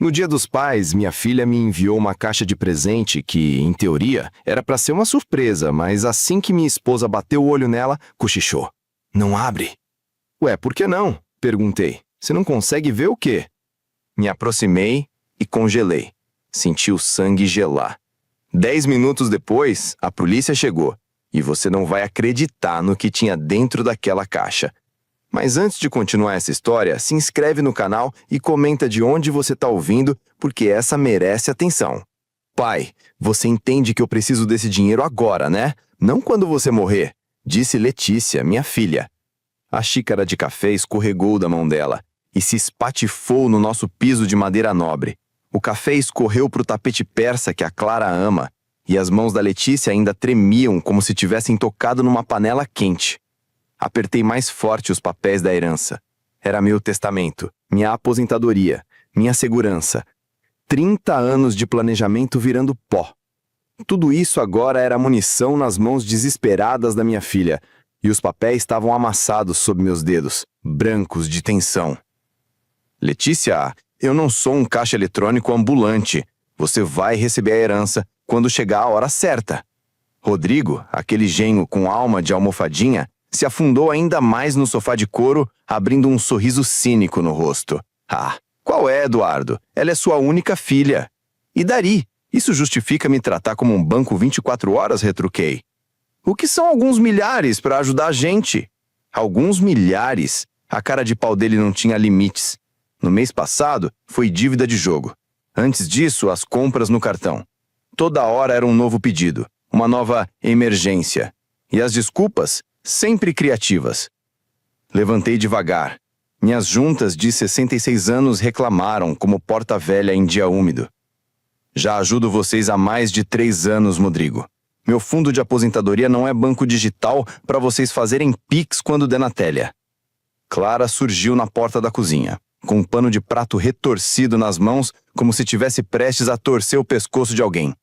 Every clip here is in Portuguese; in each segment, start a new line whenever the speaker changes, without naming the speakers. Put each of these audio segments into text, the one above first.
No Dia dos Pais, minha filha me enviou uma caixa de presente que, em teoria, era para ser uma surpresa, mas assim que minha esposa bateu o olho nela, cochichou. Não abre. Ué, por que não? Perguntei. Você não consegue ver o quê? Me aproximei e congelei. Senti o sangue gelar. 10 minutos depois, a polícia chegou. E você não vai acreditar no que tinha dentro daquela caixa. Mas antes de continuar essa história, se inscreve no canal e comenta de onde você está ouvindo, porque essa merece atenção. Pai, você entende que eu preciso desse dinheiro agora, né? Não quando você morrer, disse Letícia, minha filha. A xícara de café escorregou da mão dela e se espatifou no nosso piso de madeira nobre. O café escorreu para o tapete persa que a Clara ama, e as mãos da Letícia ainda tremiam como se tivessem tocado numa panela quente. Apertei mais forte os papéis da herança. Era meu testamento, minha aposentadoria, minha segurança. 30 anos de planejamento virando pó. Tudo isso agora era munição nas mãos desesperadas da minha filha, e os papéis estavam amassados sob meus dedos, brancos de tensão. Letícia, eu não sou um caixa eletrônico ambulante. Você vai receber a herança quando chegar a hora certa. Rodrigo, aquele genro com alma de almofadinha, se afundou ainda mais no sofá de couro, abrindo um sorriso cínico no rosto. Ah, qual é, Eduardo? Ela é sua única filha. E Dari, isso justifica me tratar como um banco 24 horas, retruquei. O que são alguns milhares para ajudar a gente? Alguns milhares? A cara de pau dele não tinha limites. No mês passado, foi dívida de jogo. Antes disso, as compras no cartão. Toda hora era um novo pedido, uma nova emergência. E as desculpas, sempre criativas. Levantei devagar. Minhas juntas de 66 anos reclamaram como porta-velha em dia úmido. Já ajudo vocês há mais de 3 anos, Rodrigo. Meu fundo de aposentadoria não é banco digital para vocês fazerem Pix quando der na telha. Clara surgiu na porta da cozinha, com um pano de prato retorcido nas mãos, como se tivesse prestes a torcer o pescoço de alguém.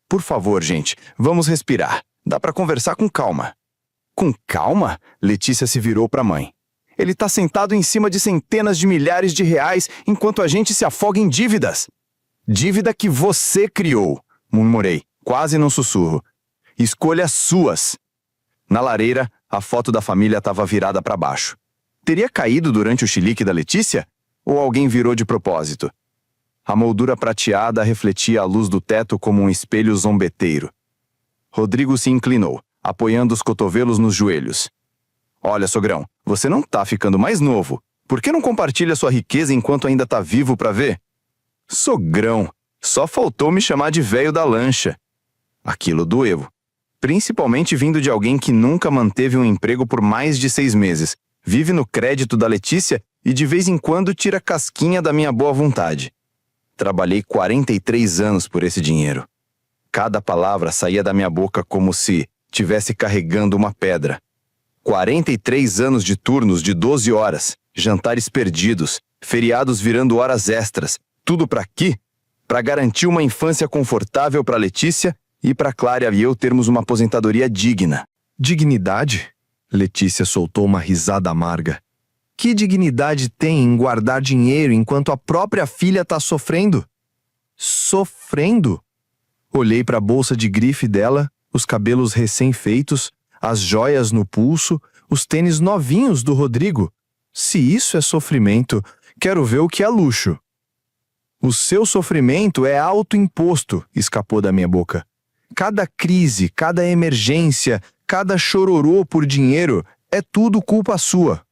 Por favor, gente, vamos respirar. Dá para conversar com calma. Com calma? Letícia se virou para a mãe. Ele está sentado em cima de centenas de milhares de reais enquanto a gente se afoga em dívidas. Dívida que você criou, murmurei, quase num sussurro. Escolhas suas. Na lareira, a foto da família estava virada para baixo. Teria caído durante o chilique da Letícia? Ou alguém virou de propósito? A moldura prateada refletia a luz do teto como um espelho zombeteiro. Rodrigo se inclinou, apoiando os cotovelos nos joelhos. Olha, sogrão, você não tá ficando mais novo. Por que não compartilha sua riqueza enquanto ainda tá vivo para ver? Sogrão, só faltou me chamar de velho da lancha. Aquilo doeu. Principalmente vindo de alguém que nunca manteve um emprego por mais de 6 meses, vive no crédito da Letícia e de vez em quando tira casquinha da minha boa vontade. Trabalhei 43 anos por esse dinheiro. Cada palavra saía da minha boca como se tivesse carregando uma pedra. 43 anos de turnos de 12 horas, jantares perdidos, feriados virando horas extras, tudo para quê? Para garantir uma infância confortável para Letícia e para Clara e eu termos uma aposentadoria digna. Dignidade? Letícia soltou uma risada amarga. Que dignidade tem em guardar dinheiro enquanto a própria filha está sofrendo? Sofrendo? Olhei para a bolsa de grife dela, os cabelos recém-feitos, as joias no pulso, os tênis novinhos do Rodrigo. Se isso é sofrimento, quero ver o que é luxo. O seu sofrimento é autoimposto, escapou da minha boca. Cada crise, cada emergência, cada chororô por dinheiro é tudo culpa sua.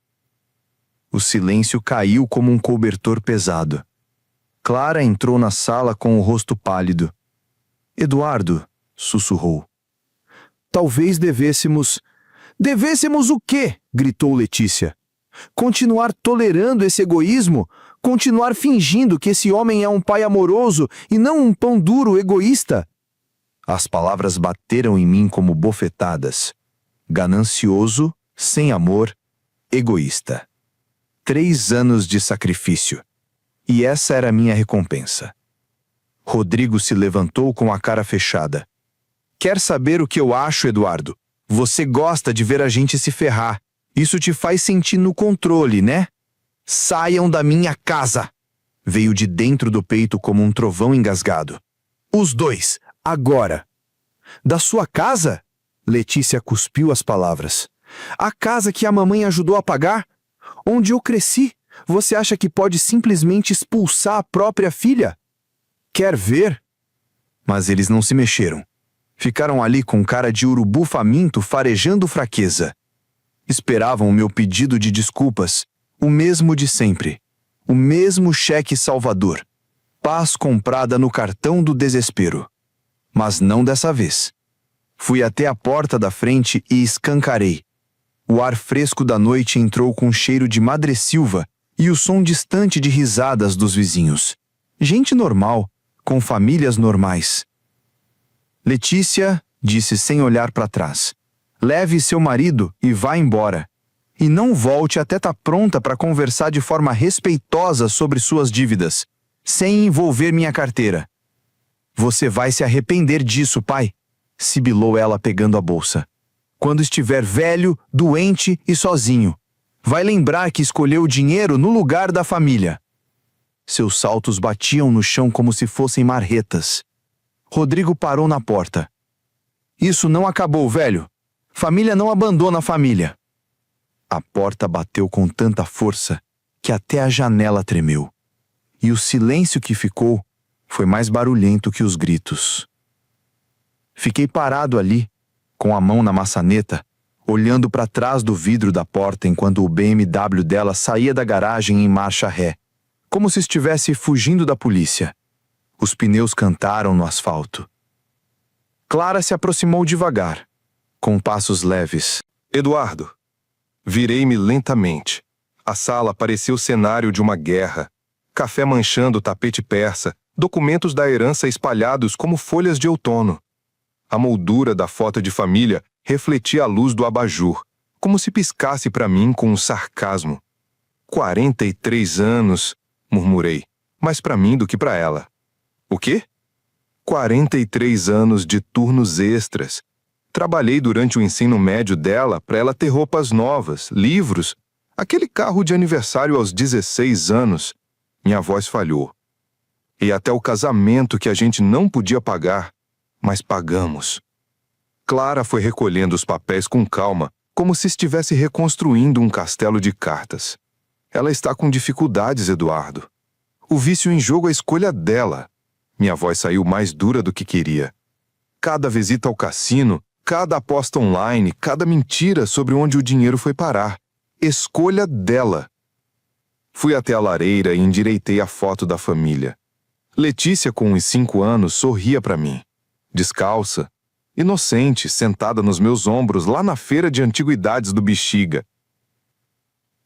O silêncio caiu como um cobertor pesado. Clara entrou na sala com o rosto pálido. Eduardo, sussurrou. Talvez devêssemos... Devêssemos o quê? Gritou Letícia. Continuar tolerando esse egoísmo? Continuar fingindo que esse homem é um pai amoroso e não um pão duro egoísta? As palavras bateram em mim como bofetadas. Ganancioso, sem amor, egoísta. 3 anos de sacrifício. E essa era a minha recompensa. Rodrigo se levantou com a cara fechada. Quer saber o que eu acho, Eduardo? Você gosta de ver a gente se ferrar. Isso te faz sentir no controle, né? Saiam da minha casa!
Veio de dentro do peito como um trovão engasgado. Os dois, agora. Da sua casa? Letícia cuspiu as palavras. A casa que a mamãe ajudou a pagar? Onde eu cresci? Você acha que pode simplesmente expulsar a própria filha? Quer ver? Mas eles não se mexeram. Ficaram ali com cara de urubu faminto farejando fraqueza. Esperavam o meu pedido de desculpas, o mesmo de sempre. O mesmo cheque salvador. Paz comprada no cartão do desespero. Mas não dessa vez. Fui até a porta da frente e escancarei. O ar fresco da noite entrou com cheiro de madressilva e o som distante de risadas dos vizinhos. Gente normal, com famílias normais. Letícia disse sem olhar para trás. Leve seu marido e vá embora. E não volte até estar pronta para conversar de forma respeitosa sobre suas dívidas, sem envolver minha carteira. Você vai se arrepender disso, pai, sibilou ela pegando a bolsa. Quando estiver velho, doente e sozinho. Vai lembrar que escolheu o dinheiro no lugar da família. Seus saltos batiam no chão como se fossem marretas. Rodrigo parou na porta. Isso não acabou, velho. Família não abandona a família. A porta bateu com tanta força que até a janela tremeu. E o silêncio que ficou foi mais barulhento que os gritos. Fiquei parado ali, com a mão na maçaneta, olhando para trás do vidro da porta enquanto o BMW dela saía da garagem em marcha ré, como se estivesse fugindo da polícia. Os pneus cantaram no asfalto. Clara se aproximou devagar, com passos leves.
Eduardo. Virei-me lentamente. A sala parecia o cenário de uma guerra. Café manchando o tapete persa, documentos da herança espalhados como folhas de outono. A moldura da foto de família refletia a luz do abajur, como se piscasse para mim com um sarcasmo. 43 anos, murmurei, mais para mim do que para ela. O quê? 43 anos de turnos extras. Trabalhei durante o ensino médio dela para ela ter roupas novas, livros, aquele carro de aniversário aos 16 anos. Minha voz falhou. E até o casamento que a gente não podia pagar, mas pagamos. Clara foi recolhendo os papéis com calma, como se estivesse reconstruindo um castelo de cartas. Ela está com dificuldades, Eduardo. O vício em jogo é a escolha dela. Minha voz saiu mais dura do que queria. Cada visita ao cassino, cada aposta online, cada mentira sobre onde o dinheiro foi parar. Escolha dela. Fui até a lareira e endireitei a foto da família. Letícia, com uns 5 anos, sorria para mim. Descalça, inocente, sentada nos meus ombros lá na feira de antiguidades do Bexiga.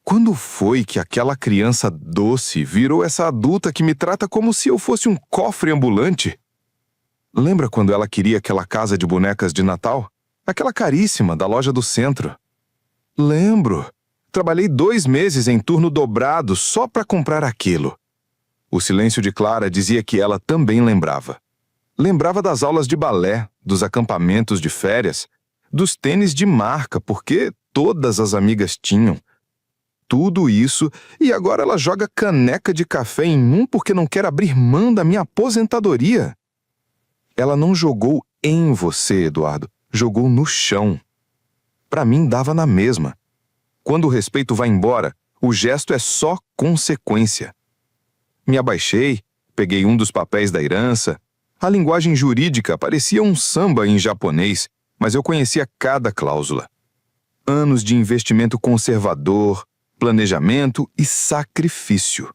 Quando foi que aquela criança doce virou essa adulta que me trata como se eu fosse um cofre ambulante? Lembra quando ela queria aquela casa de bonecas de Natal? Aquela caríssima da loja do centro. Lembro. Trabalhei 2 meses em turno dobrado só para comprar aquilo. O silêncio de Clara dizia que ela também lembrava. Lembrava das aulas de balé, dos acampamentos de férias, dos tênis de marca, porque todas as amigas tinham. Tudo isso, e agora ela joga caneca de café em mim porque não quer abrir mão da minha aposentadoria. Ela não jogou em você, Eduardo. Jogou no chão. Para mim dava na mesma. Quando o respeito vai embora, o gesto é só consequência. Me abaixei, peguei um dos papéis da herança. A linguagem jurídica parecia um samba em japonês, mas eu conhecia cada cláusula. Anos de investimento conservador, planejamento e sacrifício.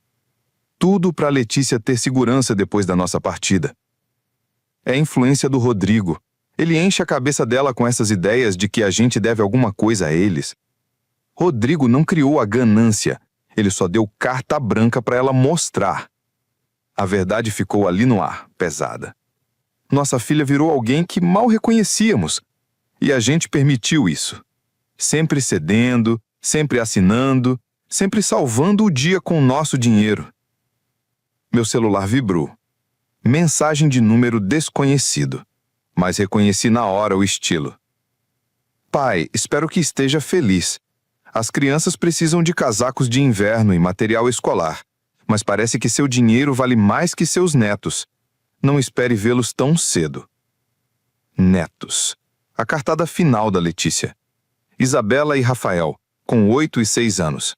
Tudo para Letícia ter segurança depois da nossa partida. É a influência do Rodrigo. Ele enche a cabeça dela com essas ideias de que a gente deve alguma coisa a eles. Rodrigo não criou a ganância. Ele só deu carta branca para ela mostrar. A verdade ficou ali no ar, pesada. Nossa filha virou alguém que mal reconhecíamos. E a gente permitiu isso. Sempre cedendo, sempre assinando, sempre salvando o dia com o nosso dinheiro. Meu celular vibrou. Mensagem de número desconhecido. Mas reconheci na hora o estilo. Pai, espero que esteja feliz. As crianças precisam de casacos de inverno e material escolar. mas parece que seu dinheiro vale mais que seus netos. Não espere vê-los tão cedo. Netos. A cartada final da Letícia. Isabela e Rafael, com 8 e 6 anos.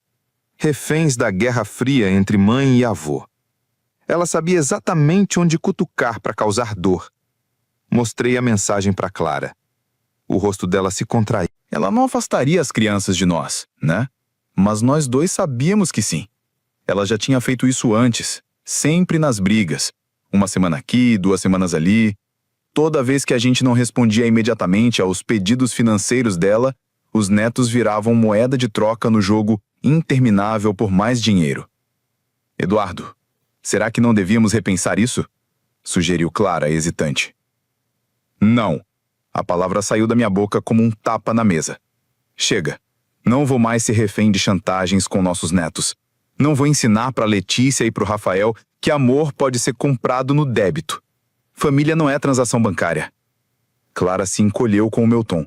Reféns da Guerra Fria entre mãe e avô. Ela sabia exatamente onde cutucar para causar dor. Mostrei a mensagem para Clara. O rosto dela se contraiu.
Ela não afastaria as crianças de nós, né? Mas nós dois sabíamos que sim. Ela já tinha feito isso antes, sempre nas brigas. Uma semana aqui, 2 semanas ali. Toda vez que a gente não respondia imediatamente aos pedidos financeiros dela, os netos viravam moeda de troca no jogo interminável por mais dinheiro. Eduardo, será que não devíamos repensar isso? Sugeriu Clara, hesitante. Não. A palavra saiu da minha boca como um tapa na mesa. Chega. Não vou mais ser refém de chantagens com nossos netos. Não vou ensinar para Letícia e para o Rafael que amor pode ser comprado no débito. Família não é transação bancária. Clara se encolheu com o meu tom.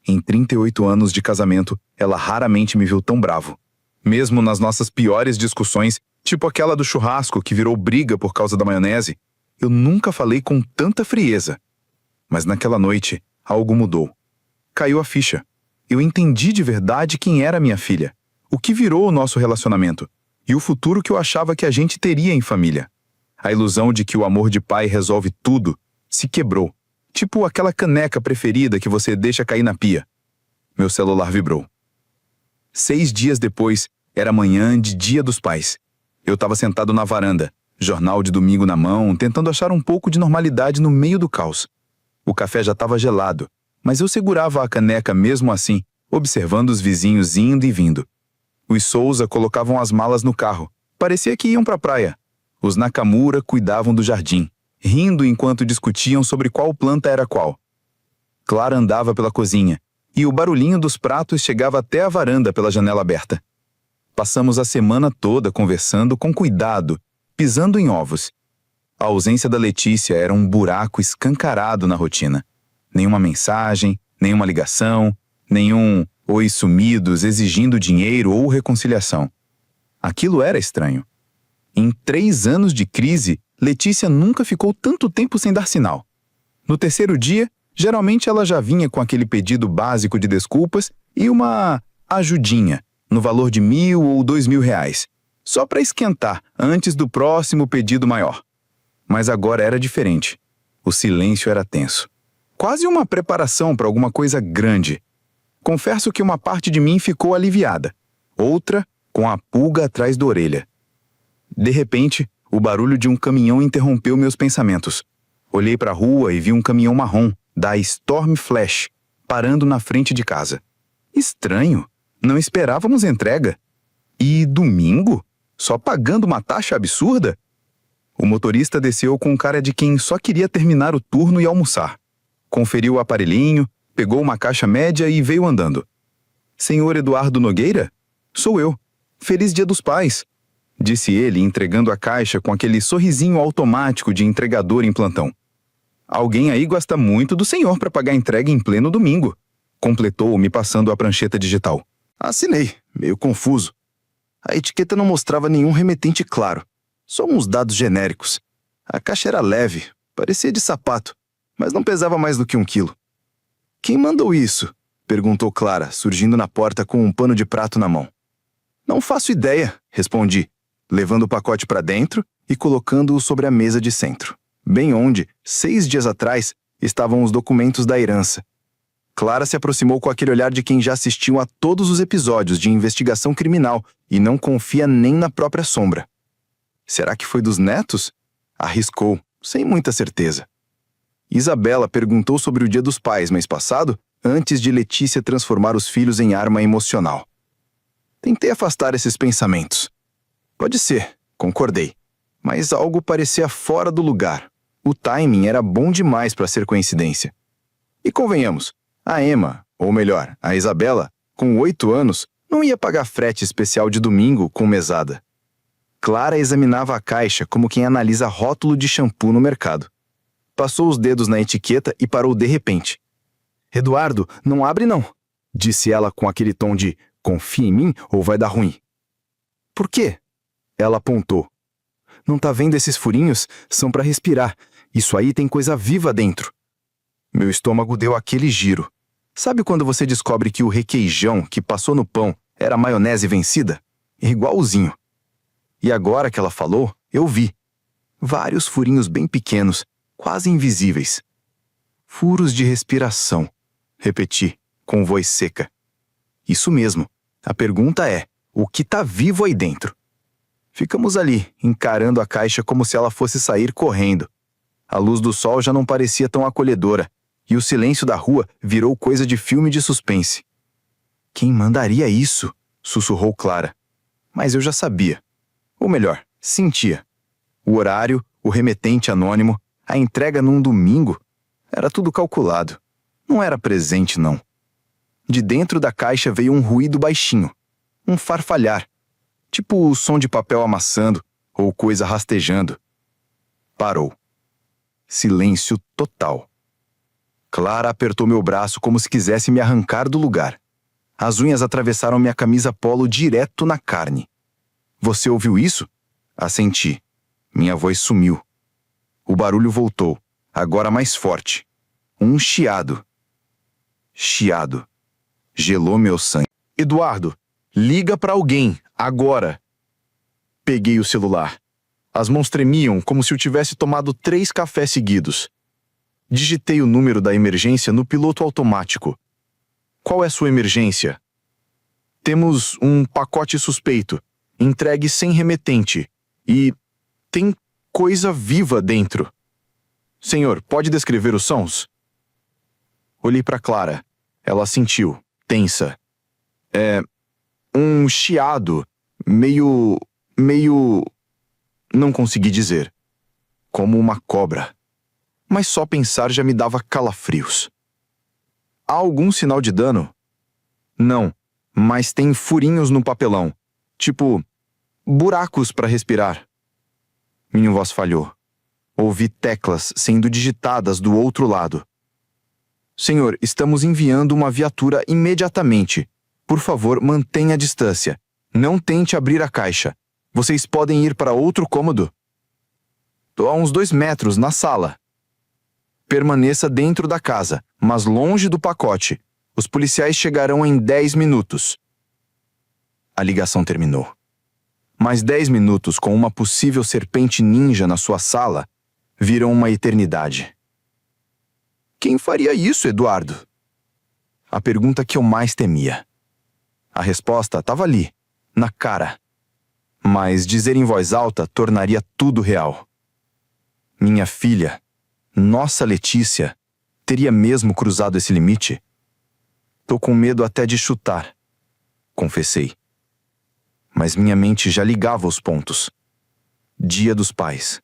Em 38 anos de casamento, ela raramente me viu tão bravo. Mesmo nas nossas piores discussões, tipo aquela do churrasco que virou briga por causa da maionese, eu nunca falei com tanta frieza. Mas naquela noite, algo mudou. Caiu a ficha. Eu entendi de verdade quem era minha filha, o que virou o nosso relacionamento e o futuro que eu achava que a gente teria em família. A ilusão de que o amor de pai resolve tudo se quebrou, tipo aquela caneca preferida que você deixa cair na pia. Meu celular vibrou. 6 dias depois, era manhã de Dia dos Pais. Eu estava sentado na varanda, jornal de domingo na mão, tentando achar um pouco de normalidade no meio do caos. O café já estava gelado, mas eu segurava a caneca mesmo assim, observando os vizinhos indo e vindo. Os Souza colocavam as malas no carro. Parecia que iam para a praia. Os Nakamura cuidavam do jardim, rindo enquanto discutiam sobre qual planta era qual. Clara andava pela cozinha, e o barulhinho dos pratos chegava até a varanda pela janela aberta. Passamos a semana toda conversando com cuidado, pisando em ovos. A ausência da Letícia era um buraco escancarado na rotina. Nenhuma mensagem, nenhuma ligação, nenhum oi sumidos exigindo dinheiro ou reconciliação. Aquilo era estranho. Em 3 anos de crise, Letícia nunca ficou tanto tempo sem dar sinal. No 3º dia, geralmente ela já vinha com aquele pedido básico de desculpas e uma ajudinha, no valor de 1.000 ou 2.000 reais, só para esquentar antes do próximo pedido maior. Mas agora era diferente. O silêncio era tenso. Quase uma preparação para alguma coisa grande. Confesso que uma parte de mim ficou aliviada, outra com a pulga atrás da orelha. De repente, o barulho de um caminhão interrompeu meus pensamentos. Olhei para a rua e vi um caminhão marrom, da Storm Flash, parando na frente de casa. Estranho, não esperávamos entrega. E domingo? Só pagando uma taxa absurda? O motorista desceu com cara de quem só queria terminar o turno e almoçar. Conferiu o aparelhinho, pegou uma caixa média e veio andando. Senhor Eduardo Nogueira? Sou eu. Feliz Dia dos Pais, disse ele, entregando a caixa com aquele sorrisinho automático de entregador em plantão. Alguém aí gosta muito do senhor para pagar a entrega em pleno domingo, completou, me passando a prancheta digital.
Assinei, meio confuso. A etiqueta não mostrava nenhum remetente claro, só uns dados genéricos. A caixa era leve, parecia de sapato, mas não pesava mais do que 1 quilo. Quem mandou isso? Perguntou Clara, surgindo na porta com um pano de prato na mão. Não faço ideia, respondi, levando o pacote para dentro e colocando-o sobre a mesa de centro, bem onde, 6 dias atrás, estavam os documentos da herança. Clara se aproximou com aquele olhar de quem já assistiu a todos os episódios de investigação criminal e não confia nem na própria sombra. Será que foi dos netos? Arriscou, sem muita certeza. Isabela perguntou sobre o Dia dos Pais mês passado, antes de Letícia transformar os filhos em arma emocional. Tentei afastar esses pensamentos. Pode ser, concordei. Mas algo parecia fora do lugar. O timing era bom demais para ser coincidência. E convenhamos, a Emma, ou melhor, a Isabela, com 8 anos, não ia pagar frete especial de domingo com mesada. Clara examinava a caixa como quem analisa rótulo de shampoo no mercado. Passou os dedos na etiqueta e parou de repente. Eduardo, não abre não, disse ela com aquele tom de confia em mim ou vai dar ruim. Por quê? Ela apontou, Não tá vendo esses furinhos? São para respirar. Isso aí tem coisa viva dentro. Meu estômago deu aquele giro. Sabe quando você descobre que o requeijão que passou no pão era maionese vencida? Igualzinho. E agora que ela falou, eu vi. Vários furinhos bem pequenos, quase invisíveis. Furos de respiração, repeti, com voz seca. Isso mesmo. A pergunta é, o que tá vivo aí dentro? Ficamos ali, encarando a caixa como se ela fosse sair correndo. A luz do sol já não parecia tão acolhedora, e o silêncio da rua virou coisa de filme de suspense. Quem mandaria isso? Sussurrou Clara. Mas eu já sabia. Ou melhor, sentia. O horário, o remetente anônimo, a entrega num domingo. Era tudo calculado. Não era presente, não. De dentro da caixa veio um ruído baixinho. Um farfalhar. Tipo o som de papel amassando ou coisa rastejando. Parou. Silêncio total. Clara apertou meu braço como se quisesse me arrancar do lugar. As unhas atravessaram minha camisa polo direto na carne. Você ouviu isso? Assenti. Minha voz sumiu. O barulho voltou, agora mais forte. Um chiado. Chiado. Gelou meu sangue. Eduardo, liga pra alguém, agora. Peguei o celular. As mãos tremiam como se eu tivesse tomado 3 cafés seguidos. Digitei o número da emergência no piloto automático. Qual é sua emergência? Temos um pacote suspeito, entregue sem remetente, e tem coisa viva dentro. Senhor, pode descrever os sons? Olhei para Clara. Ela sentiu, tensa. É um chiado, meio... Não consegui dizer. Como uma cobra. Mas só pensar já me dava calafrios. Há algum sinal de dano? Não, mas tem furinhos no papelão. Tipo, buracos para respirar. Minha voz falhou. Ouvi teclas sendo digitadas do outro lado. Senhor, estamos enviando uma viatura imediatamente. Por favor, mantenha a distância. Não tente abrir a caixa. Vocês podem ir para outro cômodo. Tô a uns 2 metros, na sala. Permaneça dentro da casa, mas longe do pacote. Os policiais chegarão em 10 minutos. A ligação terminou. Mais 10 minutos com uma possível serpente ninja na sua sala viram uma eternidade. Quem faria isso, Eduardo? A pergunta que eu mais temia. A resposta estava ali, na cara. Mas dizer em voz alta tornaria tudo real. Minha filha, nossa Letícia, teria mesmo cruzado esse limite? Tô com medo até de chutar, confessei. Mas minha mente já ligava os pontos. Dia dos Pais.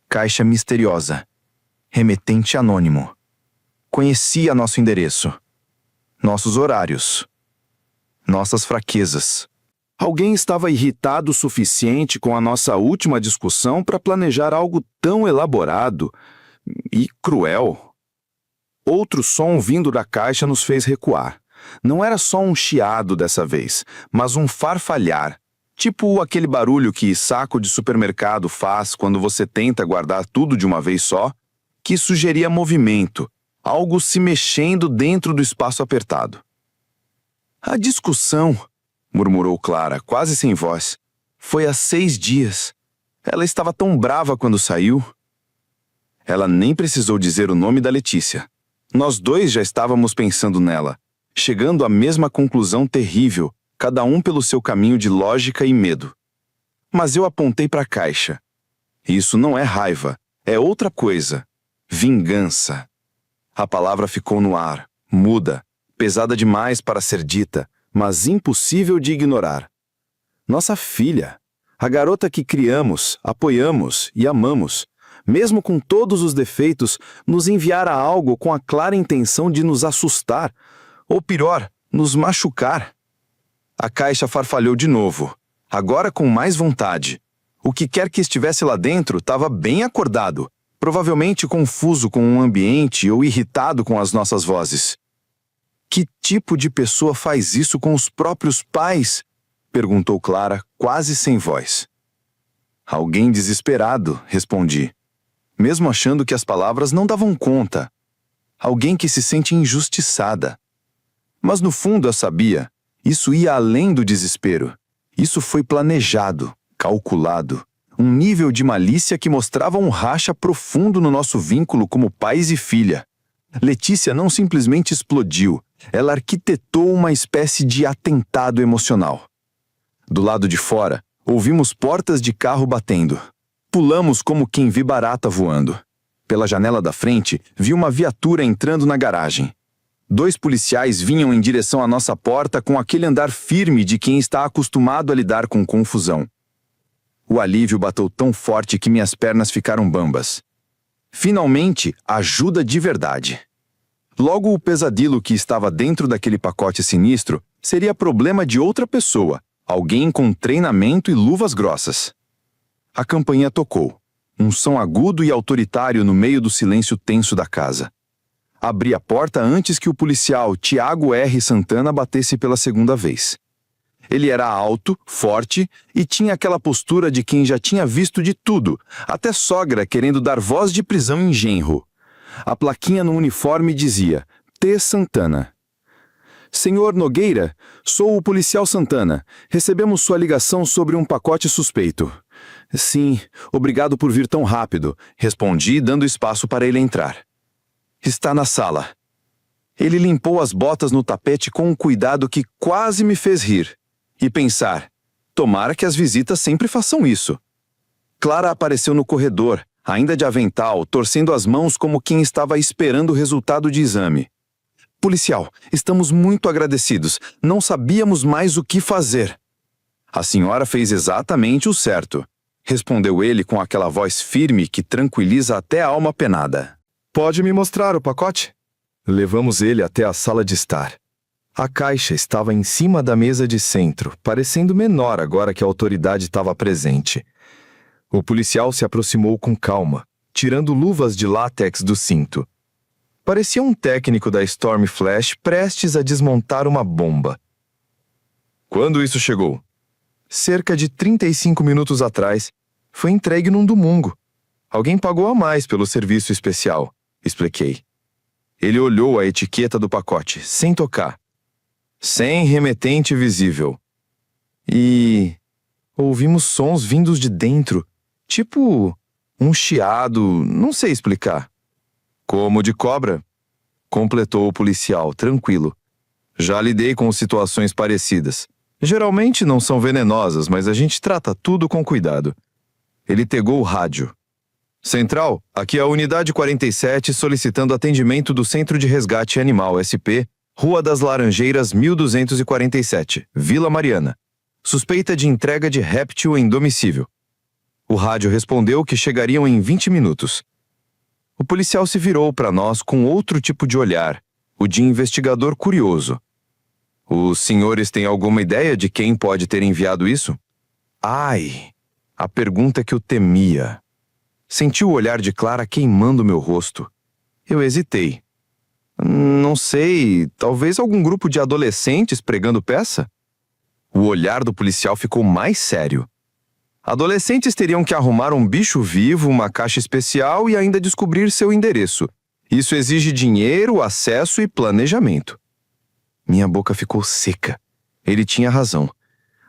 Caixa misteriosa. Remetente anônimo. Conhecia nosso endereço. Nossos horários. Nossas fraquezas. Alguém estava irritado o suficiente com a nossa última discussão para planejar algo tão elaborado e cruel. Outro som vindo da caixa nos fez recuar. Não era só um chiado dessa vez, mas um farfalhar, tipo aquele barulho que saco de supermercado faz quando você tenta guardar tudo de uma vez só, que sugeria movimento, algo se mexendo dentro do espaço apertado. A discussão, murmurou Clara, quase sem voz, foi há 6 dias. Ela estava tão brava quando saiu. Ela nem precisou dizer o nome da Letícia. Nós dois já estávamos pensando nela, chegando à mesma conclusão terrível, cada um pelo seu caminho de lógica e medo. Mas eu apontei para a caixa. Isso não é raiva, é outra coisa. Vingança. A palavra ficou no ar, muda, pesada demais para ser dita, mas impossível de ignorar. Nossa filha, a garota que criamos, apoiamos e amamos, mesmo com todos os defeitos, nos enviara algo com a clara intenção de nos assustar, ou pior, nos machucar. A caixa farfalhou de novo, agora com mais vontade. O que quer que estivesse lá dentro estava bem acordado, provavelmente confuso com o ambiente ou irritado com as nossas vozes. Que tipo de pessoa faz isso com os próprios pais? Perguntou Clara, quase sem voz.
Alguém desesperado, respondi, mesmo achando que as palavras não davam conta. Alguém que se sente injustiçada. Mas no fundo eu sabia, isso ia além do desespero. Isso foi planejado, calculado. Um nível de malícia que mostrava um racha profundo no nosso vínculo como pais e filha. Letícia não simplesmente explodiu, ela arquitetou uma espécie de atentado emocional. Do lado de fora, ouvimos portas de carro batendo. Pulamos como quem vê barata voando. Pela janela da frente, vi uma viatura entrando na garagem. 2 policiais vinham em direção à nossa porta com aquele andar firme de quem está acostumado a lidar com confusão. O alívio bateu tão forte que minhas pernas ficaram bambas. Finalmente, ajuda de verdade. Logo, o pesadelo que estava dentro daquele pacote sinistro seria problema de outra pessoa, alguém com treinamento e luvas grossas. A campainha tocou, um som agudo e autoritário no meio do silêncio tenso da casa. Abri a porta antes que o policial Tiago R. Santana batesse pela segunda vez. Ele era alto, forte e tinha aquela postura de quem já tinha visto de tudo, até sogra querendo dar voz de prisão em genro. A plaquinha no uniforme dizia T. Santana. Senhor Nogueira, sou o policial Santana. Recebemos sua ligação sobre um pacote suspeito. Sim, obrigado por vir tão rápido, respondi, dando espaço para ele entrar. Está na sala. Ele limpou as botas no tapete com um cuidado que quase me fez rir. E pensar, tomara que as visitas sempre façam isso. Clara apareceu no corredor, ainda de avental, torcendo as mãos como quem estava esperando o resultado de exame. Policial, estamos muito agradecidos. Não sabíamos mais o que fazer. A senhora fez exatamente o certo, respondeu ele com aquela voz firme que tranquiliza até a alma penada.
Pode me mostrar o pacote? Levamos ele até a sala de estar. A caixa estava em cima da mesa de centro, parecendo menor agora que a autoridade estava presente. O policial se aproximou com calma, tirando luvas de látex do cinto. Parecia um técnico da Storm Flash prestes a desmontar uma bomba. Quando isso chegou? Cerca de 35 minutos atrás. Foi entregue num domingo. Alguém pagou a mais pelo serviço especial, expliquei. Ele olhou a etiqueta do pacote, sem tocar. Sem remetente visível. E ouvimos sons vindos de dentro, tipo um chiado, não sei explicar. Como de cobra, completou o policial, tranquilo. Já lidei com situações parecidas. Geralmente não são venenosas, mas a gente trata tudo com cuidado. Ele pegou o rádio. Central, aqui é a Unidade 47 solicitando atendimento do Centro de Resgate Animal SP, Rua das Laranjeiras 1247, Vila Mariana. Suspeita de entrega de réptil em domicílio. O rádio respondeu que chegariam em 20 minutos. O policial se virou para nós com outro tipo de olhar, o de investigador curioso. Os senhores têm alguma ideia de quem pode ter enviado isso? Ai, a pergunta que eu temia. Senti o olhar de Clara queimando meu rosto. Eu hesitei. Não sei, talvez algum grupo de adolescentes pregando peça? O olhar do policial ficou mais sério. Adolescentes teriam que arrumar um bicho vivo, uma caixa especial e ainda descobrir seu endereço. Isso exige dinheiro, acesso e planejamento. Minha boca ficou seca. Ele tinha razão.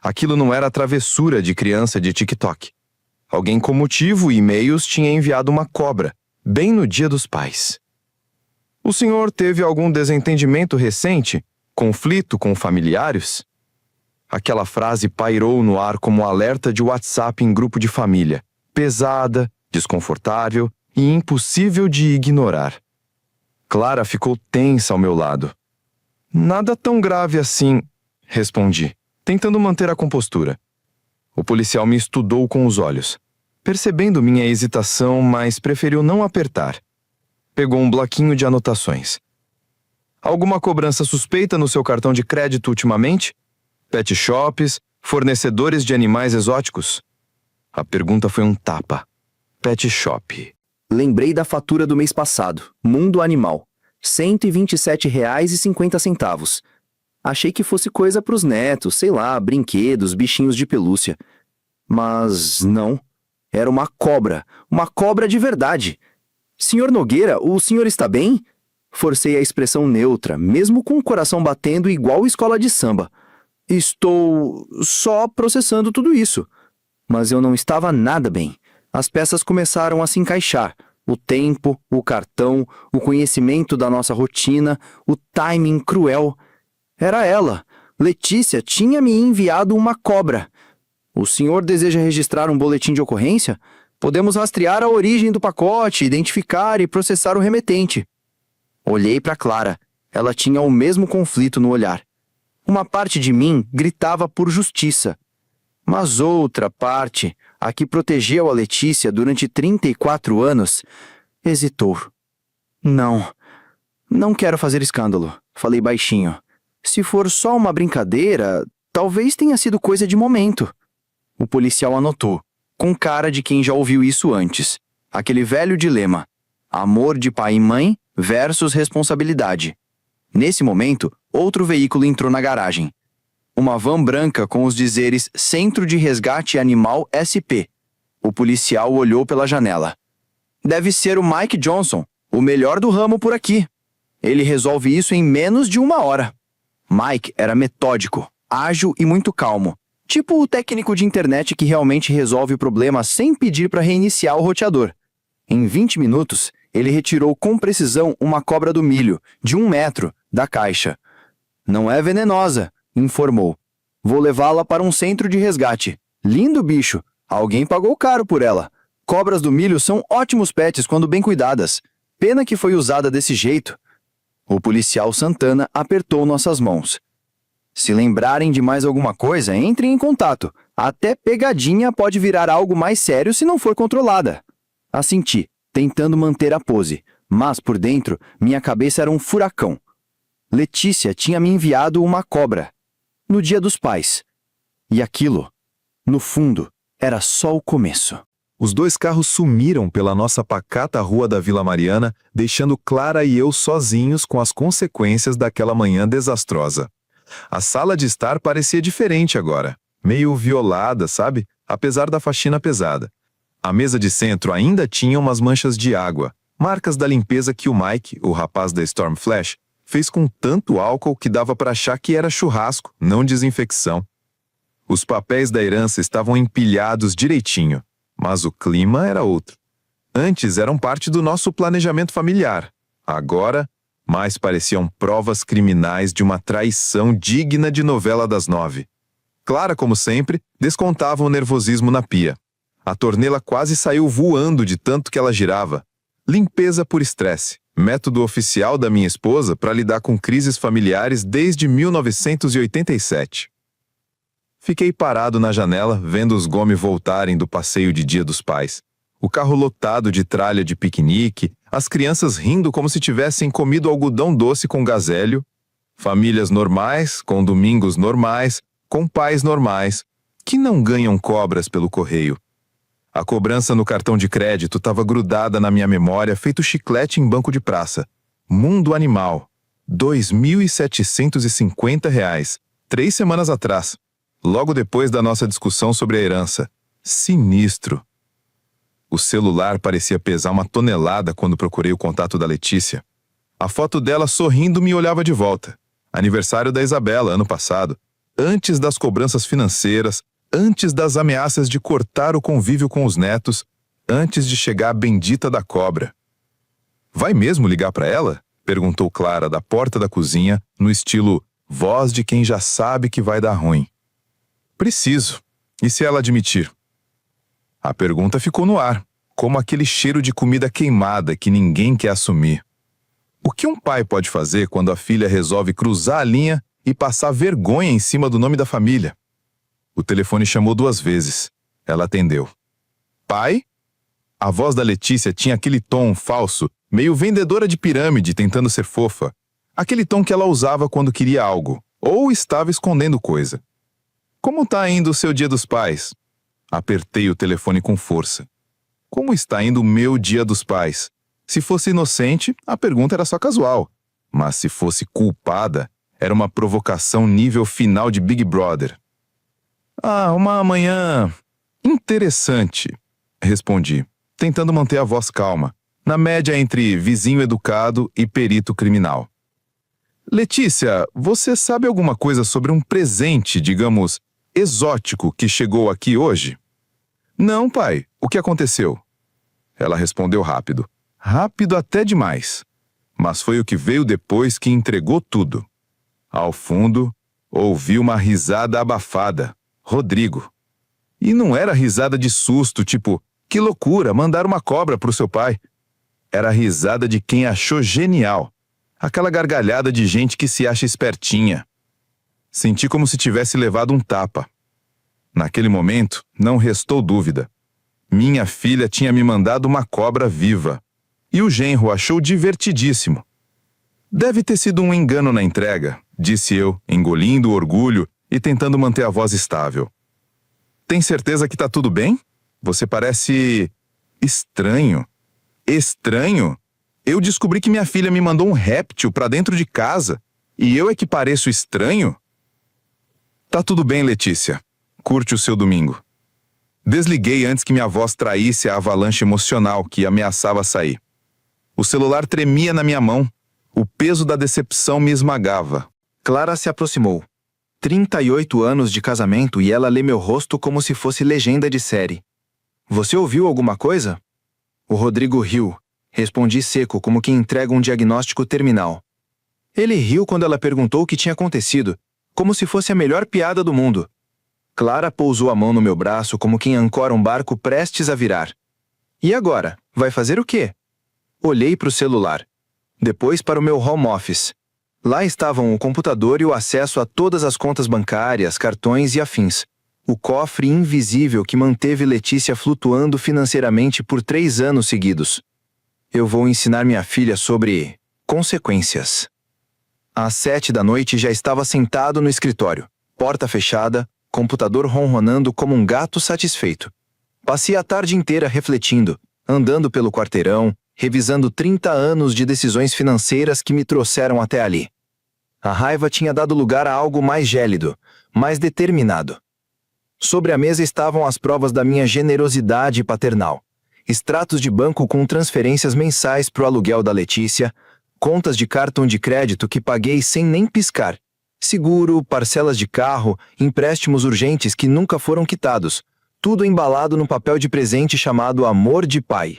Aquilo não era travessura de criança de TikTok. Alguém com motivo e meios tinha enviado uma cobra, bem no Dia dos Pais. O senhor teve algum desentendimento recente? Conflito com familiares? Aquela frase pairou no ar como um alerta de WhatsApp em grupo de família. Pesada, desconfortável e impossível de ignorar. Clara ficou tensa ao meu lado. Nada tão grave assim, respondi, tentando manter a compostura. O policial me estudou com os olhos, percebendo minha hesitação, mas preferiu não apertar. Pegou um bloquinho de anotações. Alguma cobrança suspeita no seu cartão de crédito ultimamente? Pet shops, fornecedores de animais exóticos? A pergunta foi um tapa. Pet shop.
Lembrei da fatura do mês passado, Mundo Animal, R$ 127,50. Achei que fosse coisa pros netos, sei lá, brinquedos, bichinhos de pelúcia. Mas não, Era uma cobra de verdade. Senhor Nogueira, o senhor está bem? Forcei a expressão neutra, mesmo com o coração batendo igual escola de samba. Estou só processando tudo isso. Mas eu não estava nada bem. As peças começaram a se encaixar. O tempo, o cartão, o conhecimento da nossa rotina, o timing cruel. Era ela. Letícia tinha me enviado uma cobra. O senhor deseja registrar um boletim de ocorrência? Podemos rastrear a origem do pacote, identificar e processar o remetente. Olhei para Clara. Ela tinha o mesmo conflito no olhar. Uma parte de mim gritava por justiça. Mas outra parte, a que protegeu a Letícia durante 34 anos, hesitou. Não quero fazer escândalo, falei baixinho. Se for só uma brincadeira, talvez tenha sido coisa de momento. O policial anotou, com cara de quem já ouviu isso antes. Aquele velho dilema. Amor de pai e mãe versus responsabilidade. Nesse momento, outro veículo entrou na garagem. Uma van branca com os dizeres Centro de Resgate Animal SP. O policial olhou pela janela. Deve ser o Mike Johnson, o melhor do ramo por aqui. Ele resolve isso em menos de 1 hora. Mike era metódico, ágil e muito calmo. Tipo o técnico de internet que realmente resolve o problema sem pedir para reiniciar o roteador. Em 20 minutos, ele retirou com precisão uma cobra do milho, de 1 metro, da caixa. Não é venenosa, informou. Vou levá-la para um centro de resgate. Lindo bicho. Alguém pagou caro por ela. Cobras do milho são ótimos pets quando bem cuidadas. Pena que foi usada desse jeito. O policial Santana apertou nossas mãos. Se lembrarem de mais alguma coisa, entrem em contato. Até pegadinha pode virar algo mais sério se não for controlada. Assenti, tentando manter a pose, mas por dentro, minha cabeça era um furacão. Letícia tinha me enviado uma cobra. No Dia dos Pais. E aquilo, no fundo, era só o começo.
Os 2 carros sumiram pela nossa pacata rua da Vila Mariana, deixando Clara e eu sozinhos com as consequências daquela manhã desastrosa. A sala de estar parecia diferente agora, meio violada, sabe? Apesar da faxina pesada. A mesa de centro ainda tinha umas manchas de água, marcas da limpeza que o Mike, o rapaz da Storm Flash, fez com tanto álcool que dava para achar que era churrasco, não desinfecção. Os papéis da herança estavam empilhados direitinho, mas o clima era outro. Antes eram parte do nosso planejamento familiar. Agora, mais pareciam provas criminais de uma traição digna de novela das 9. Clara, como sempre, descontava o nervosismo na pia. A torneira quase saiu voando de tanto que ela girava. Limpeza por estresse, método oficial da minha esposa para lidar com crises familiares desde 1987. Fiquei parado na janela, vendo os Gomes voltarem do passeio de Dia dos Pais. O carro lotado de tralha de piquenique, as crianças rindo como se tivessem comido algodão doce com gazélio, famílias normais, com domingos normais, com pais normais, que não ganham cobras pelo correio. A cobrança no cartão de crédito estava grudada na minha memória, feito chiclete em banco de praça. Mundo Animal. R$ 2.750, 3 semanas atrás. Logo depois da nossa discussão sobre a herança. Sinistro. O celular parecia pesar 1 tonelada quando procurei o contato da Letícia. A foto dela sorrindo me olhava de volta. Aniversário da Isabela, ano passado. Antes das cobranças financeiras, antes das ameaças de cortar o convívio com os netos, antes de chegar a bendita da cobra. Vai mesmo ligar para ela? Perguntou Clara da porta da cozinha, no estilo voz de quem já sabe que vai dar ruim. Preciso. E se ela admitir? A pergunta ficou no ar, como aquele cheiro de comida queimada que ninguém quer assumir. O que um pai pode fazer quando a filha resolve cruzar a linha e passar vergonha em cima do nome da família? O telefone chamou 2 vezes. Ela atendeu. Pai? A voz da Letícia tinha aquele tom falso, meio vendedora de pirâmide tentando ser fofa. Aquele tom que ela usava quando queria algo, ou estava escondendo coisa. Como está indo o seu Dia dos Pais? Apertei o telefone com força. Como está indo o meu Dia dos Pais? Se fosse inocente, a pergunta era só casual. Mas se fosse culpada, era uma provocação nível final de Big Brother. Uma manhã interessante. respondi, tentando manter a voz calma, na média entre vizinho educado e perito criminal. Letícia, você sabe alguma coisa sobre um presente, digamos, exótico que chegou aqui hoje? Não, pai. O que aconteceu? Ela respondeu rápido. Rápido até demais. Mas foi o que veio depois que entregou tudo. Ao fundo, ouvi uma risada abafada. Rodrigo. E não era risada de susto, tipo, que loucura, mandar uma cobra pro seu pai. Era a risada de quem achou genial. Aquela gargalhada de gente que se acha espertinha. Senti como se tivesse levado um tapa. Naquele momento, não restou dúvida. Minha filha tinha me mandado uma cobra viva. E o genro achou divertidíssimo. Deve ter sido um engano na entrega, disse eu, engolindo o orgulho e tentando manter a voz estável. Tem certeza que tá tudo bem? Você parece... estranho. Estranho? Eu descobri que minha filha me mandou um réptil pra dentro de casa. E eu é que pareço estranho? Tá tudo bem, Letícia. Curte o seu domingo. Desliguei antes que minha voz traísse a avalanche emocional que ameaçava sair. O celular tremia na minha mão. O peso da decepção me esmagava.
Clara se aproximou. 38 anos de casamento e ela lê meu rosto como se fosse legenda de série. Você ouviu alguma coisa? O Rodrigo riu. Respondi seco, como quem entrega um diagnóstico terminal. Ele riu quando ela perguntou o que tinha acontecido, como se fosse a melhor piada do mundo. Clara pousou a mão no meu braço como quem ancora um barco prestes a virar. E agora? Vai fazer o quê? Olhei para o celular. Depois para o meu home office. Lá estavam o computador e o acesso a todas as contas bancárias, cartões e afins. O cofre invisível que manteve Letícia flutuando financeiramente por 3 anos seguidos. Eu vou ensinar minha filha sobre consequências. Às 7 da noite já estava sentado no escritório, porta fechada, computador ronronando como um gato satisfeito. Passei a tarde inteira refletindo, andando pelo quarteirão, revisando 30 anos de decisões financeiras que me trouxeram até ali. A raiva tinha dado lugar a algo mais gélido, mais determinado. Sobre a mesa estavam as provas da minha generosidade paternal. Extratos de banco com transferências mensais para o aluguel da Letícia, contas de cartão de crédito que paguei sem nem piscar, seguro, parcelas de carro, empréstimos urgentes que nunca foram quitados, tudo embalado num papel de presente chamado Amor de Pai.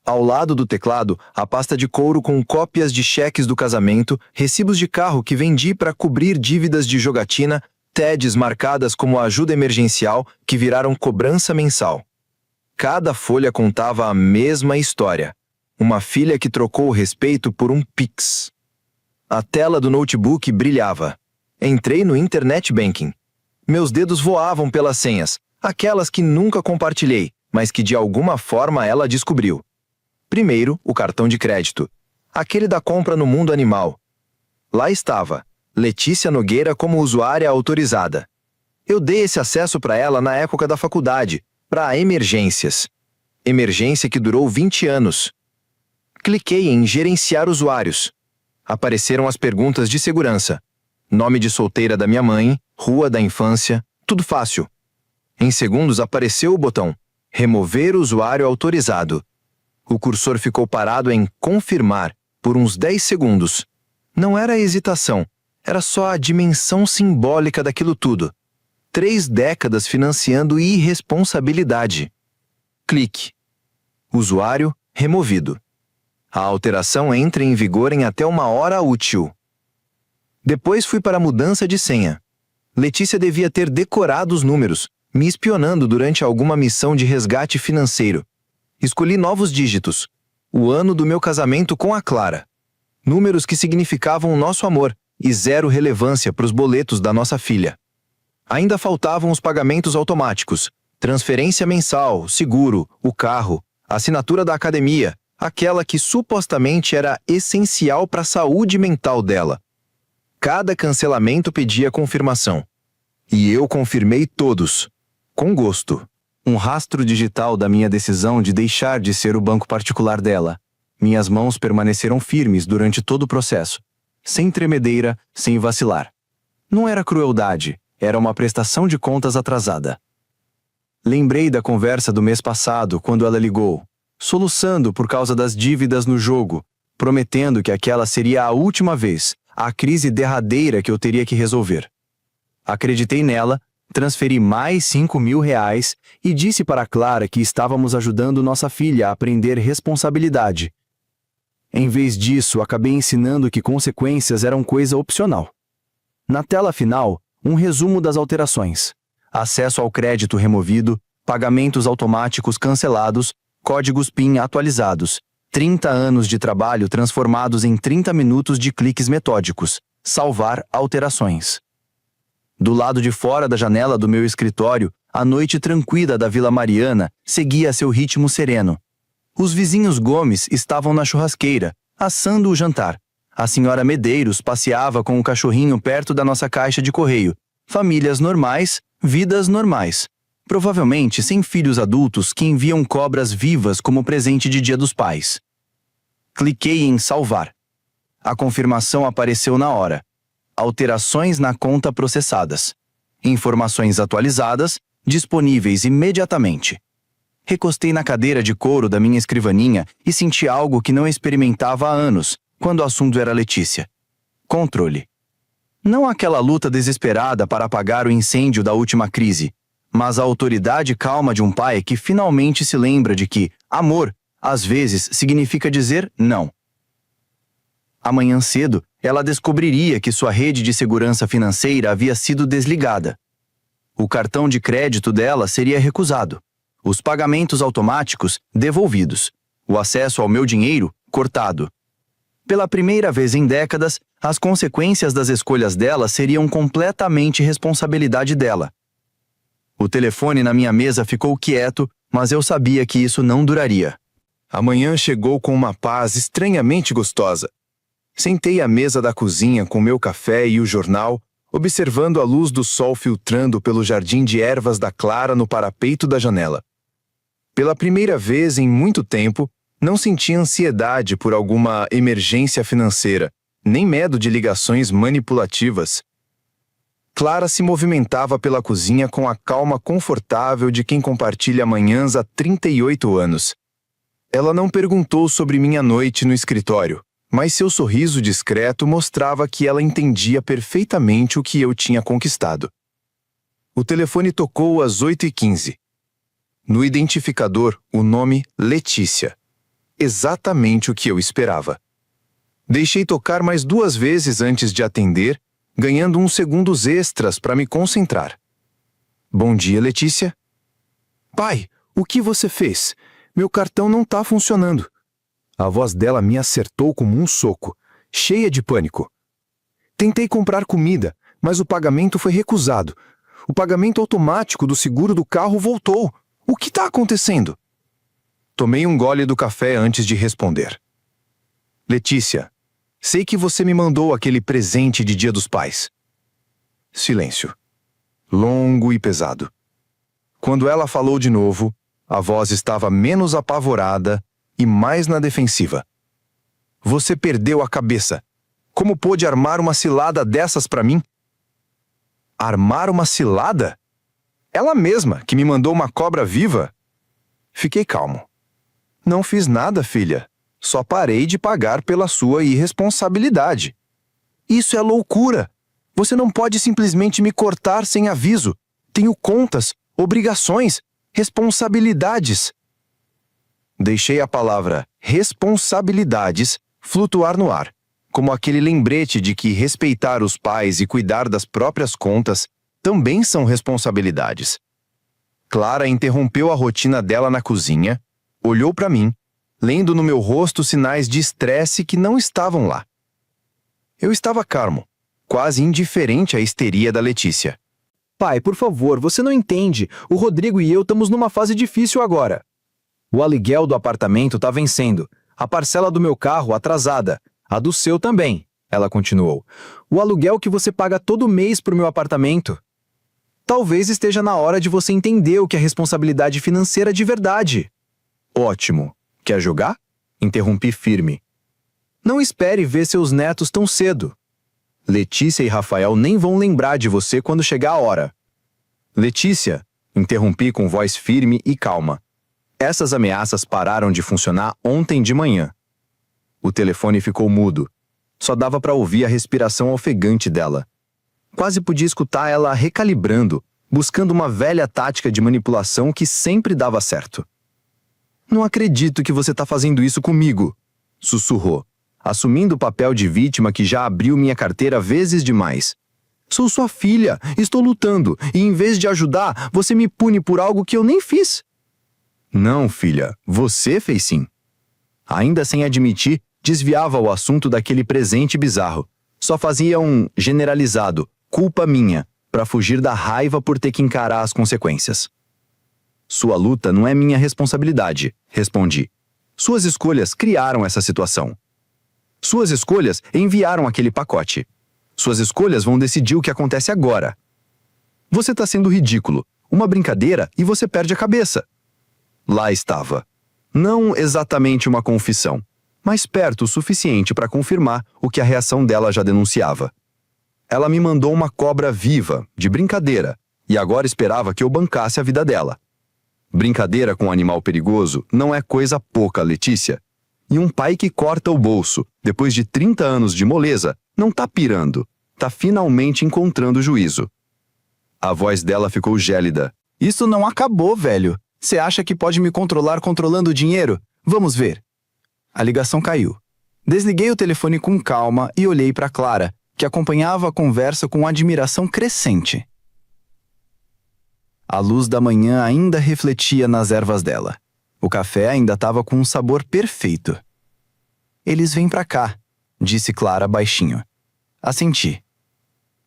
Ao lado do teclado, a pasta de couro com cópias de cheques do casamento, recibos de carro que vendi para cobrir dívidas de jogatina, TEDs marcadas como ajuda emergencial que viraram cobrança mensal. Cada folha contava a mesma história. Uma filha que trocou o respeito por um Pix. A tela do notebook brilhava. Entrei no Internet Banking. Meus dedos voavam pelas senhas, aquelas que nunca compartilhei, mas que de alguma forma ela descobriu. Primeiro, o cartão de crédito. Aquele da compra no mundo animal. Lá estava, Letícia Nogueira como usuária autorizada. Eu dei esse acesso para ela na época da faculdade, para emergências. Emergência que durou 20 anos. Cliquei em gerenciar usuários. Apareceram as perguntas de segurança. Nome de solteira da minha mãe, rua da infância, tudo fácil. Em segundos apareceu o botão remover usuário autorizado. O cursor ficou parado em confirmar por uns 10 segundos. Não era hesitação, era só a dimensão simbólica daquilo tudo. 3 décadas financiando irresponsabilidade. Clique. Usuário removido. A alteração entra em vigor em até 1 hora útil. Depois fui para a mudança de senha. Letícia devia ter decorado os números, me espionando durante alguma missão de resgate financeiro. Escolhi novos dígitos. O ano do meu casamento com a Clara. Números que significavam o nosso amor e 0 relevância para os boletos da nossa filha. Ainda faltavam os pagamentos automáticos, transferência mensal, seguro, o carro, assinatura da academia, aquela que supostamente era essencial para a saúde mental dela. Cada cancelamento pedia confirmação. E eu confirmei todos, com gosto. Um rastro digital da minha decisão de deixar de ser o banco particular dela. Minhas mãos permaneceram firmes durante todo o processo, sem tremedeira, sem vacilar. Não era crueldade, era uma prestação de contas atrasada.
Lembrei da conversa do mês passado, quando ela ligou, soluçando por causa das dívidas no jogo, prometendo que aquela seria a última vez, a crise derradeira que eu teria que resolver. Acreditei nela, transferi mais R$ 5.000 e disse para Clara que estávamos ajudando nossa filha a aprender responsabilidade. Em vez disso, acabei ensinando que consequências eram coisa opcional. Na tela final, um resumo das alterações: acesso ao crédito removido, pagamentos automáticos cancelados, códigos PIN atualizados, 30 anos de trabalho transformados em 30 minutos de cliques metódicos, salvar alterações. Do lado de fora da janela do meu escritório, a noite tranquila da Vila Mariana seguia seu ritmo sereno. Os vizinhos Gomes estavam na churrasqueira, assando o jantar. A senhora Medeiros passeava com o cachorrinho perto da nossa caixa de correio. Famílias normais, vidas normais. Provavelmente sem filhos adultos que enviam cobras vivas como presente de Dia dos Pais. Cliquei em salvar. A confirmação apareceu na hora. Alterações na conta processadas. Informações atualizadas, disponíveis imediatamente. Recostei na cadeira de couro da minha escrivaninha e senti algo que não experimentava há anos, quando o assunto era Letícia. Controle. Não aquela luta desesperada para apagar o incêndio da última crise, mas a autoridade calma de um pai que finalmente se lembra de que amor, às vezes, significa dizer não. Amanhã cedo, ela descobriria que sua rede de segurança financeira havia sido desligada. O cartão de crédito dela seria recusado. Os pagamentos automáticos devolvidos. O acesso ao meu dinheiro cortado. Pela primeira vez em décadas, as consequências das escolhas dela seriam completamente responsabilidade dela. O telefone na minha mesa ficou quieto, mas eu sabia que isso não duraria.
A manhã chegou com uma paz estranhamente gostosa. Sentei à mesa da cozinha com meu café e o jornal, observando a luz do sol filtrando pelo jardim de ervas da Clara no parapeito da janela. Pela primeira vez em muito tempo, não senti ansiedade por alguma emergência financeira, nem medo de ligações manipulativas. Clara se movimentava pela cozinha com a calma confortável de quem compartilha manhãs há 38 anos. Ela não perguntou sobre minha noite no escritório, mas seu sorriso discreto mostrava que ela entendia perfeitamente o que eu tinha conquistado. O telefone tocou às 8h15. No identificador, o nome Letícia. Exatamente o que eu esperava. Deixei tocar mais 2 vezes antes de atender, ganhando uns segundos extras para me concentrar. Bom dia, Letícia. Pai, o que você fez? Meu cartão não está funcionando. A voz dela me acertou como um soco, cheia de pânico. Tentei comprar comida, mas o pagamento foi recusado. O pagamento automático do seguro do carro voltou. O que está acontecendo? Tomei um gole do café antes de responder. Letícia, sei que você me mandou aquele presente de Dia dos Pais. Silêncio. Longo e pesado. Quando ela falou de novo, a voz estava menos apavorada e mais na defensiva. Você perdeu a cabeça. Como pôde armar uma cilada dessas para mim? Armar uma cilada? Ela mesma, que me mandou uma cobra viva? Fiquei calmo. Não fiz nada, filha. Só parei de pagar pela sua irresponsabilidade. Isso é loucura. Você não pode simplesmente me cortar sem aviso. Tenho contas, obrigações, responsabilidades. Deixei a palavra responsabilidades flutuar no ar, como aquele lembrete de que respeitar os pais e cuidar das próprias contas também são responsabilidades. Clara interrompeu a rotina dela na cozinha, olhou para mim, lendo no meu rosto sinais de estresse que não estavam lá. Eu estava calmo, quase indiferente à histeria da Letícia.
Pai, por favor, você não entende. O Rodrigo e eu estamos numa fase difícil agora. O aluguel do apartamento está vencendo. A parcela do meu carro atrasada. A do seu também, ela continuou. O aluguel que você paga todo mês para o meu apartamento. Talvez esteja na hora de você entender o que é responsabilidade financeira de verdade. Ótimo. Quer jogar? Interrompi firme. Não espere ver seus netos tão cedo. Letícia e Rafael nem vão lembrar de você quando chegar a hora. Letícia, Interrompi com voz firme e calma. Essas ameaças pararam de funcionar ontem de manhã. O telefone ficou mudo. Só dava para ouvir a respiração ofegante dela. Quase podia escutar ela recalibrando, buscando uma velha tática de manipulação que sempre dava certo. Não acredito que você está fazendo isso comigo, sussurrou, assumindo o papel de vítima que já abriu minha carteira vezes demais. Sou sua filha, estou lutando, e em vez de ajudar, você me pune por algo que eu nem fiz. Não, filha, você fez sim. Ainda sem admitir, desviava o assunto daquele presente bizarro. Só fazia um generalizado, culpa minha, para fugir da raiva por ter que encarar as consequências. Sua luta não é minha responsabilidade, respondi. Suas escolhas criaram essa situação. Suas escolhas enviaram aquele pacote. Suas escolhas vão decidir o que acontece agora. Você está sendo ridículo, uma brincadeira e você perde a cabeça. Lá estava. Não exatamente uma confissão, mas perto o suficiente para confirmar o que a reação dela já denunciava. Ela me mandou uma cobra viva, de brincadeira, e agora esperava que eu bancasse a vida dela. Brincadeira com um animal perigoso não é coisa pouca, Letícia. E um pai que corta o bolso, depois de 30 anos de moleza, não tá pirando. Tá finalmente encontrando juízo. A voz dela ficou gélida.
Isso não acabou, velho. Você acha que pode me controlar controlando o dinheiro? Vamos ver. A ligação caiu. Desliguei o telefone com calma e olhei para Clara, que acompanhava a conversa com admiração crescente. A luz da manhã ainda refletia nas ervas dela. O café ainda estava com um sabor perfeito. Eles vêm para cá, disse Clara baixinho. Assenti.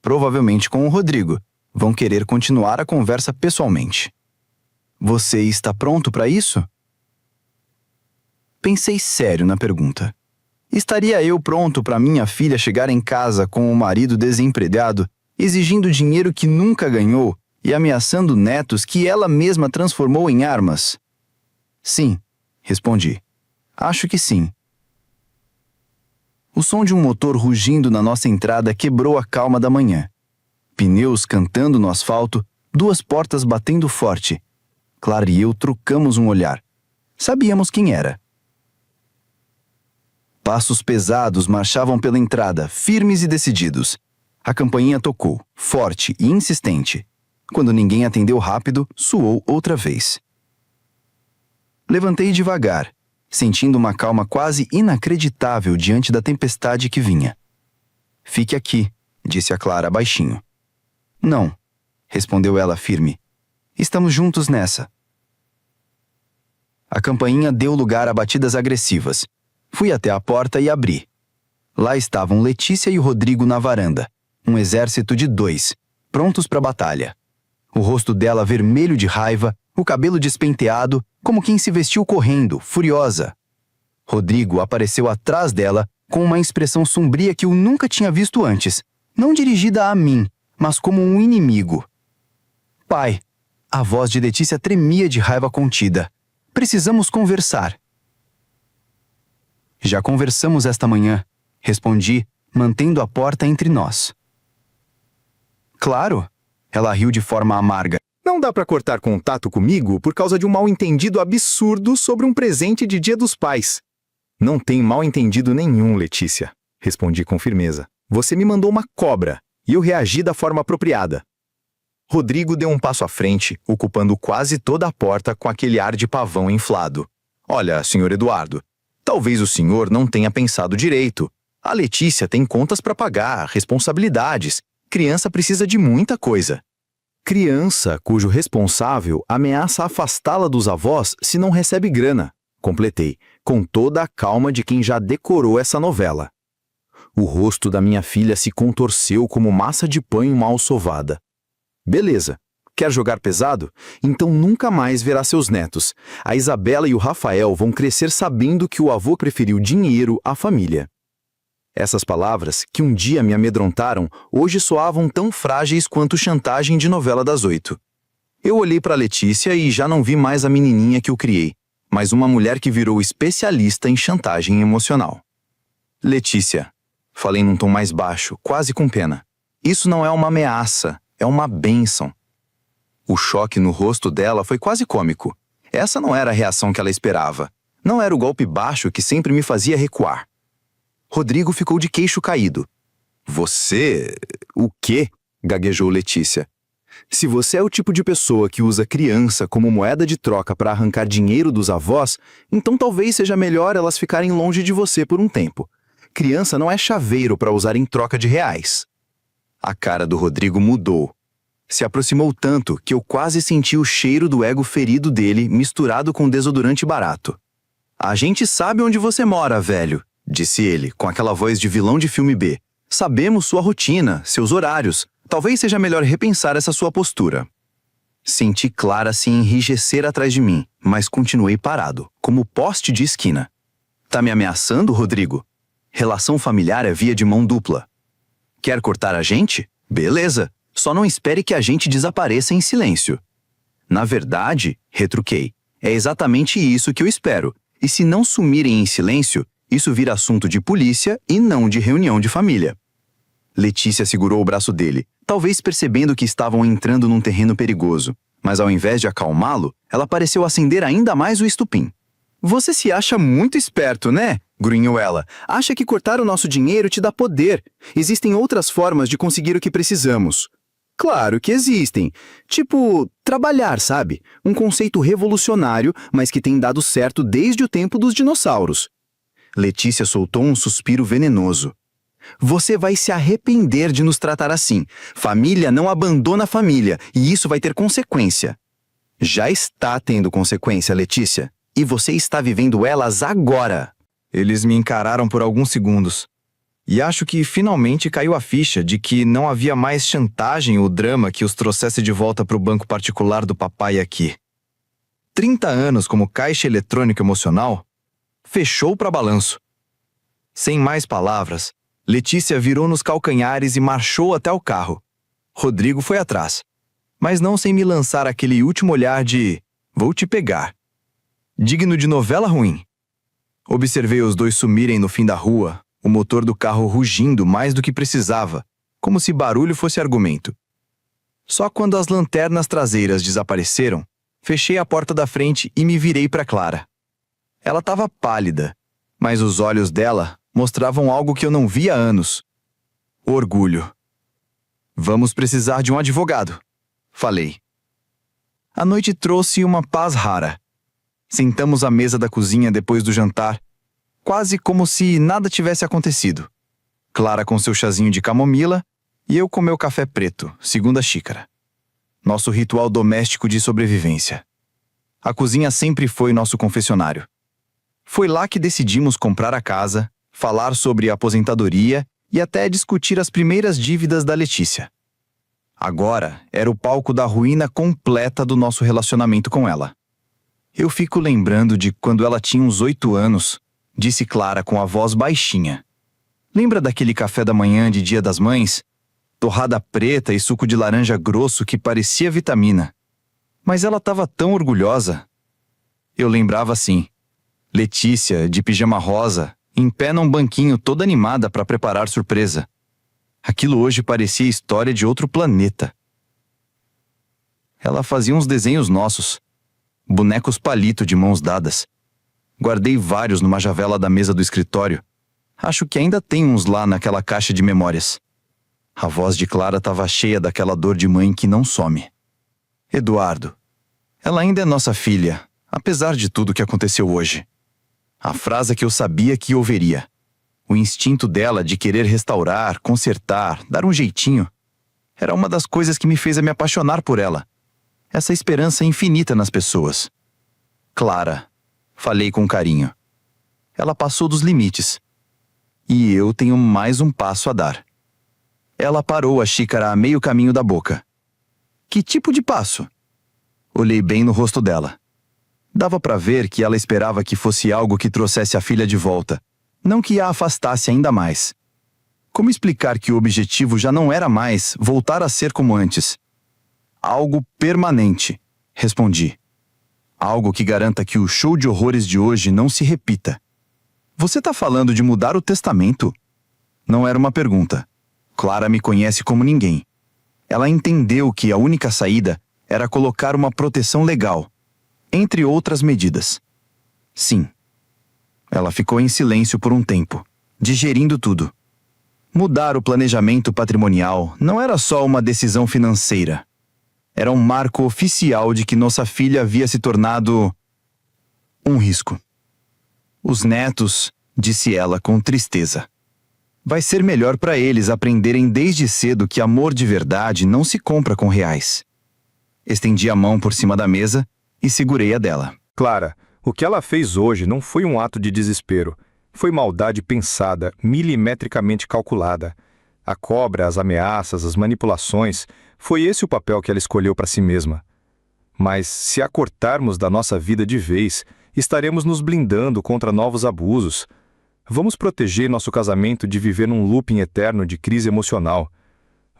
Provavelmente com o Rodrigo. Vão querer continuar a conversa pessoalmente. Você está pronto para isso? Pensei sério na pergunta. Estaria eu pronto para minha filha chegar em casa com o marido desempregado, exigindo dinheiro que nunca ganhou e ameaçando netos que ela mesma transformou em armas? Sim, respondi. Acho que sim. O som de um motor rugindo na nossa entrada quebrou a calma da manhã. Pneus cantando no asfalto, duas portas batendo forte. Clara e eu trocamos um olhar. Sabíamos quem era. Passos pesados marchavam pela entrada, firmes e decididos. A campainha tocou, forte e insistente. Quando ninguém atendeu rápido, soou outra vez. Levantei devagar, sentindo uma calma quase inacreditável diante da tempestade que vinha. Fique aqui, disse a Clara baixinho. Não, respondeu ela firme. Estamos juntos nessa. A campainha deu lugar a batidas agressivas. Fui até a porta e abri. Lá estavam Letícia e o Rodrigo na varanda, um exército de 2, prontos para a batalha. O rosto dela vermelho de raiva, o cabelo despenteado, como quem se vestiu correndo, furiosa. Rodrigo apareceu atrás dela com uma expressão sombria que eu nunca tinha visto antes, não dirigida a mim, mas como um inimigo. Pai, a voz de Letícia tremia de raiva contida. Precisamos conversar. Já conversamos esta manhã, respondi, mantendo a porta entre nós. Claro, ela riu de forma amarga.
Não dá para cortar contato comigo por causa de um mal-entendido absurdo sobre um presente de Dia dos Pais. Não tem mal-entendido nenhum, Letícia, respondi com firmeza. Você me mandou uma cobra e eu reagi da forma apropriada. Rodrigo deu um passo à frente, ocupando quase toda a porta com aquele ar de pavão inflado. Olha, senhor Eduardo, talvez o senhor não tenha pensado direito. A Letícia tem contas para pagar, responsabilidades. Criança precisa de muita coisa. Criança cujo responsável ameaça afastá-la dos avós se não recebe grana, completei, com toda a calma de quem já decorou essa novela. O rosto da minha filha se contorceu como massa de pão mal sovada. Beleza. Quer jogar pesado? Então nunca mais verá seus netos. A Isabela e o Rafael vão crescer sabendo que o avô preferiu dinheiro à família. Essas palavras, que um dia me amedrontaram, hoje soavam tão frágeis quanto chantagem de novela das 8. Eu olhei para Letícia e já não vi mais a menininha que eu criei, mas uma mulher que virou especialista em chantagem emocional. Letícia, falei num tom mais baixo, quase com pena. Isso não é uma ameaça, é uma bênção.
O choque no rosto dela foi quase cômico. Essa não era a reação que ela esperava. Não era o golpe baixo que sempre me fazia recuar. Rodrigo ficou de queixo caído. Você... o quê? Gaguejou Letícia. Se você é o tipo de pessoa que usa criança como moeda de troca para arrancar dinheiro dos avós, então talvez seja melhor elas ficarem longe de você por um tempo. Criança não é chaveiro para usar em troca de reais. A cara do Rodrigo mudou. Se aproximou tanto que eu quase senti o cheiro do ego ferido dele misturado com desodorante barato. A gente sabe onde você mora, velho, disse ele, com aquela voz de vilão de filme B. Sabemos sua rotina, seus horários. Talvez seja melhor repensar essa sua postura. Senti Clara se enrijecer atrás de mim, mas continuei parado, como poste de esquina. Tá me ameaçando, Rodrigo? Relação familiar é via de mão dupla. Quer cortar a gente? Beleza, só não espere que a gente desapareça em silêncio. Na verdade, retruquei, é exatamente isso que eu espero. E se não sumirem em silêncio, isso vira assunto de polícia e não de reunião de família. Letícia segurou o braço dele, talvez percebendo que estavam entrando num terreno perigoso. Mas ao invés de acalmá-lo, ela pareceu acender ainda mais o estupim. Você se acha muito esperto, né? Grunhou ela. Acha que cortar o nosso dinheiro te dá poder. Existem outras formas de conseguir o que precisamos. Claro que existem. Tipo, trabalhar, sabe? Um conceito revolucionário, mas que tem dado certo desde o tempo dos dinossauros. Letícia soltou um suspiro venenoso. Você vai se arrepender de nos tratar assim. Família não abandona a família, e isso vai ter consequência. Já está tendo consequência, Letícia. E você está vivendo elas agora.
Eles me encararam por alguns segundos. E acho que finalmente caiu a ficha de que não havia mais chantagem ou drama que os trouxesse de volta para o banco particular do papai aqui. 30 anos como caixa eletrônico emocional, fechou para balanço. Sem mais palavras, Letícia virou nos calcanhares e marchou até o carro. Rodrigo foi atrás, mas não sem me lançar aquele último olhar de "vou te pegar", digno de novela ruim. Observei os dois sumirem no fim da rua, o motor do carro rugindo mais do que precisava, como se barulho fosse argumento. Só quando as lanternas traseiras desapareceram, fechei a porta da frente e me virei para Clara. Ela estava pálida, mas os olhos dela mostravam algo que eu não via há anos. Orgulho. Vamos precisar de um advogado, falei. A noite trouxe uma paz rara. Sentamos à mesa da cozinha depois do jantar, quase como se nada tivesse acontecido. Clara com seu chazinho de camomila e eu com meu café preto, segunda xícara. Nosso ritual doméstico de sobrevivência. A cozinha sempre foi nosso confessionário. Foi lá que decidimos comprar a casa, falar sobre a aposentadoria e até discutir as primeiras dívidas da Letícia. Agora era o palco da ruína completa do nosso relacionamento com ela. Eu fico lembrando de quando ela tinha uns 8 anos, disse Clara com a voz baixinha. Lembra daquele café da manhã de Dia das Mães? Torrada preta e suco de laranja grosso que parecia vitamina. Mas ela estava tão orgulhosa. Eu lembrava assim. Letícia, de pijama rosa, em pé num banquinho toda animada para preparar surpresa. Aquilo hoje parecia história de outro planeta. Ela fazia uns desenhos nossos. Bonecos palito de mãos dadas. Guardei vários numa javela da mesa do escritório. Acho que ainda tem uns lá naquela caixa de memórias. A voz de Clara estava cheia daquela dor de mãe que não some. Eduardo. Ela ainda é nossa filha, apesar de tudo que aconteceu hoje. A frase que eu sabia que ouviria. O instinto dela de querer restaurar, consertar, dar um jeitinho. Era uma das coisas que me fez me apaixonar por ela. Essa esperança infinita nas pessoas. Clara, falei com carinho. Ela passou dos limites. E eu tenho mais um passo a dar. Ela parou a xícara a meio caminho da boca. Que tipo de passo? Olhei bem no rosto dela. Dava para ver que ela esperava que fosse algo que trouxesse a filha de volta, não que a afastasse ainda mais. Como explicar que o objetivo já não era mais voltar a ser como antes? Algo permanente, respondi. Algo que garanta que o show de horrores de hoje não se repita. Você tá falando de mudar o testamento? Não era uma pergunta. Clara me conhece como ninguém. Ela entendeu que a única saída era colocar uma proteção legal, entre outras medidas. Sim. Ela ficou em silêncio por um tempo, digerindo tudo. Mudar o planejamento patrimonial não era só uma decisão financeira. Era um marco oficial de que nossa filha havia se tornado um risco. Os netos, disse ela com tristeza. Vai ser melhor para eles aprenderem desde cedo que amor de verdade não se compra com reais. Estendi a mão por cima da mesa e segurei a dela.
Clara, o que ela fez hoje não foi um ato de desespero. Foi maldade pensada, milimetricamente calculada. A cobra, as ameaças, as manipulações, foi esse o papel que ela escolheu para si mesma. Mas, se a cortarmos da nossa vida de vez, estaremos nos blindando contra novos abusos. Vamos proteger nosso casamento de viver num looping eterno de crise emocional.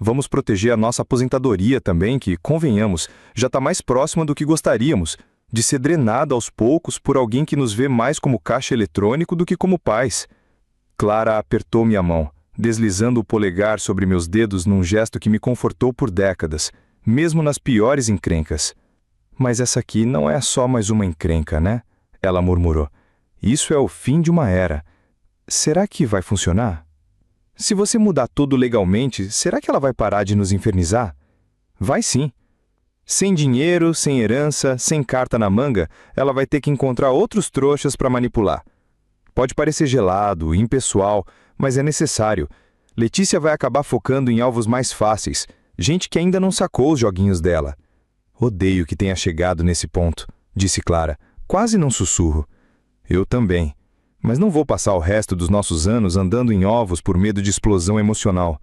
Vamos proteger a nossa aposentadoria também, que, convenhamos, já está mais próxima do que gostaríamos, de ser drenada aos poucos por alguém que nos vê mais como caixa eletrônico do que como pais. Clara apertou minha mão, deslizando o polegar sobre meus dedos num gesto que me confortou por décadas, mesmo nas piores encrencas. Mas essa aqui não é só mais uma encrenca, né? Ela murmurou. Isso é o fim de uma era. Será que vai funcionar? Se você mudar tudo legalmente, será que ela vai parar de nos infernizar? Vai sim. Sem dinheiro, sem herança, sem carta na manga, ela vai ter que encontrar outros trouxas para manipular. Pode parecer gelado, impessoal, mas é necessário. Letícia vai acabar focando em alvos mais fáceis, gente que ainda não sacou os joguinhos dela. Odeio que tenha chegado nesse ponto, disse Clara, quase num sussurro. Eu também. Mas não vou passar o resto dos nossos anos andando em ovos por medo de explosão emocional.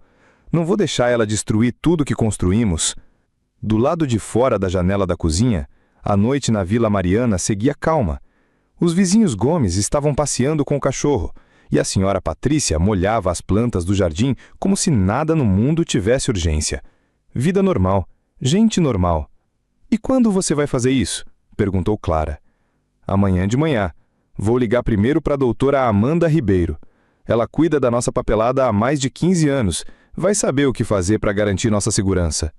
Não vou deixar ela destruir tudo que construímos. Do lado de fora da janela da cozinha, a noite na Vila Mariana seguia calma. Os vizinhos Gomes estavam passeando com o cachorro, e a senhora Patrícia molhava as plantas do jardim como se nada no mundo tivesse urgência. Vida normal, gente normal. E quando você vai fazer isso? Perguntou Clara. Amanhã de manhã. Vou ligar primeiro para a doutora Amanda Ribeiro. Ela cuida da nossa papelada há mais de 15 anos. Vai saber o que fazer para garantir nossa segurança.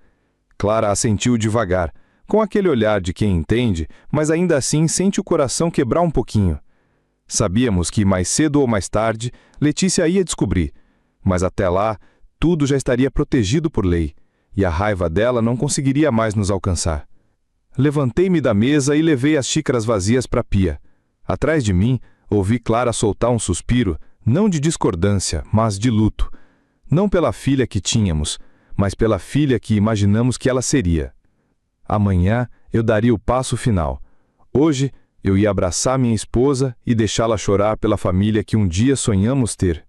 Clara assentiu devagar, com aquele olhar de quem entende, mas ainda assim sente o coração quebrar um pouquinho. Sabíamos que mais cedo ou mais tarde, Letícia ia descobrir, mas até lá, tudo já estaria protegido por lei, e a raiva dela não conseguiria mais nos alcançar. Levantei-me da mesa e levei as xícaras vazias para a pia. Atrás de mim, ouvi Clara soltar um suspiro, não de discordância, mas de luto. Não pela filha que tínhamos, mas pela filha que imaginamos que ela seria. Amanhã eu daria o passo final. Hoje eu ia abraçar minha esposa e deixá-la chorar pela família que um dia sonhamos ter.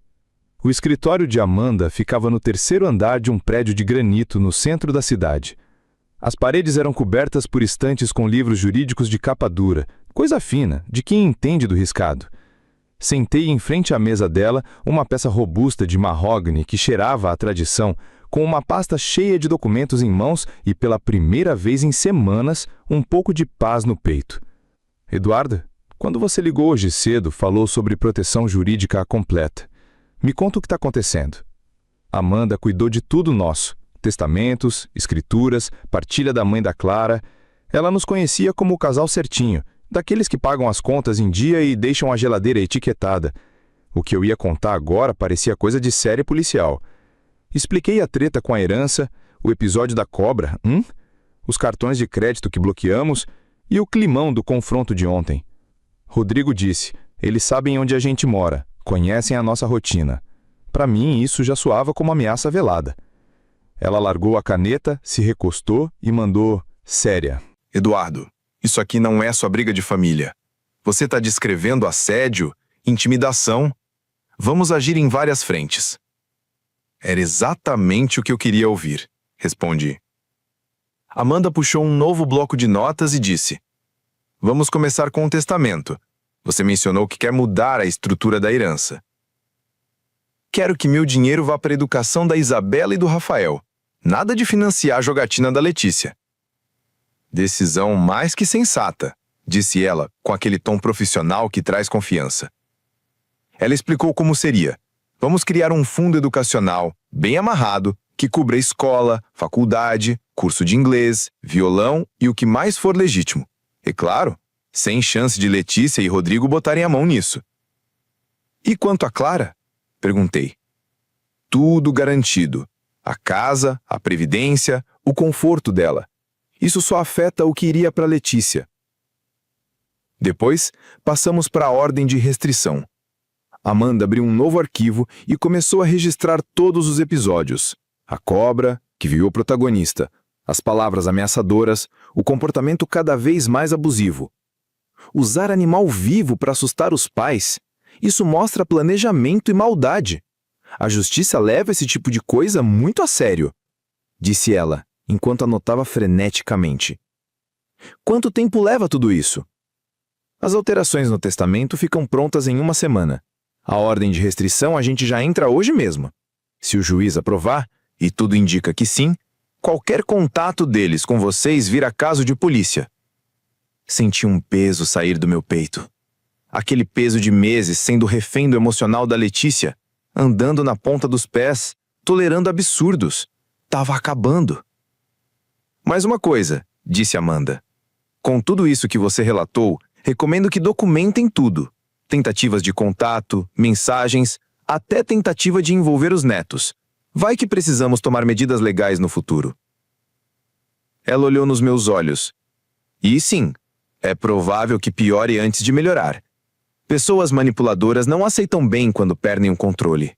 O escritório de Amanda ficava no 3º andar de um prédio de granito no centro da cidade. As paredes eram cobertas por estantes com livros jurídicos de capa dura, coisa fina, de quem entende do riscado. Sentei em frente à mesa dela uma peça robusta de mahogany que cheirava a tradição, com uma pasta cheia de documentos em mãos e, pela primeira vez em semanas, um pouco de paz no peito. Eduarda, quando você ligou hoje cedo, falou sobre proteção jurídica completa. Me conta o que está acontecendo. Amanda cuidou de tudo nosso. Testamentos, escrituras, partilha da mãe da Clara. Ela nos conhecia como o casal certinho, daqueles que pagam as contas em dia e deixam a geladeira etiquetada. O que eu ia contar agora parecia coisa de série policial. Expliquei a treta com a herança, o episódio da cobra, os cartões de crédito que bloqueamos e o climão do confronto de ontem. Rodrigo disse, eles sabem onde a gente mora, conhecem a nossa rotina. Para mim, isso já soava como ameaça velada. Ela largou a caneta, se recostou e mandou, séria.
Eduardo, isso aqui não é sua briga de família. Você está descrevendo assédio, intimidação. Vamos agir em várias frentes. Era exatamente o que eu queria ouvir, respondi. Amanda puxou um novo bloco de notas e disse: Vamos começar com o testamento. Você mencionou que quer mudar a estrutura da herança. Quero que meu dinheiro vá para a educação da Isabela e do Rafael. Nada de financiar a jogatina da Letícia. Decisão mais que sensata, disse ela, com aquele tom profissional que traz confiança. Ela explicou como seria. Vamos criar um fundo educacional, bem amarrado,
que cubra escola, faculdade, curso de inglês, violão e o que mais for legítimo. E claro, sem chance de Letícia e Rodrigo botarem a mão nisso. E quanto a Clara? Perguntei. Tudo garantido. A casa, a previdência, o conforto dela. Isso só afeta o que iria para Letícia. Depois, passamos para a ordem de restrição. Amanda abriu um novo arquivo e começou a registrar todos os episódios. A cobra, que viu o protagonista, as palavras ameaçadoras, o comportamento cada vez mais abusivo. Usar animal vivo para assustar os pais, isso mostra planejamento e maldade. A justiça leva esse tipo de coisa muito a sério, disse ela, enquanto anotava freneticamente. Quanto tempo leva tudo isso? As alterações no testamento ficam prontas em 1 semana. A ordem de restrição a gente já entra hoje mesmo. Se o juiz aprovar, e tudo indica que sim, qualquer contato deles com vocês vira caso de polícia. Senti um peso sair do meu peito. Aquele peso de meses sendo refém do emocional da Letícia, andando na ponta dos pés, tolerando absurdos. Tava acabando. Mais uma coisa, disse Amanda. Com tudo isso que você relatou, recomendo que documentem tudo. Tentativas de contato, mensagens, até tentativa de envolver os netos. Vai que precisamos tomar medidas legais no futuro. Ela olhou nos meus olhos. E sim, é provável que piore antes de melhorar. Pessoas manipuladoras não aceitam bem quando perdem o controle.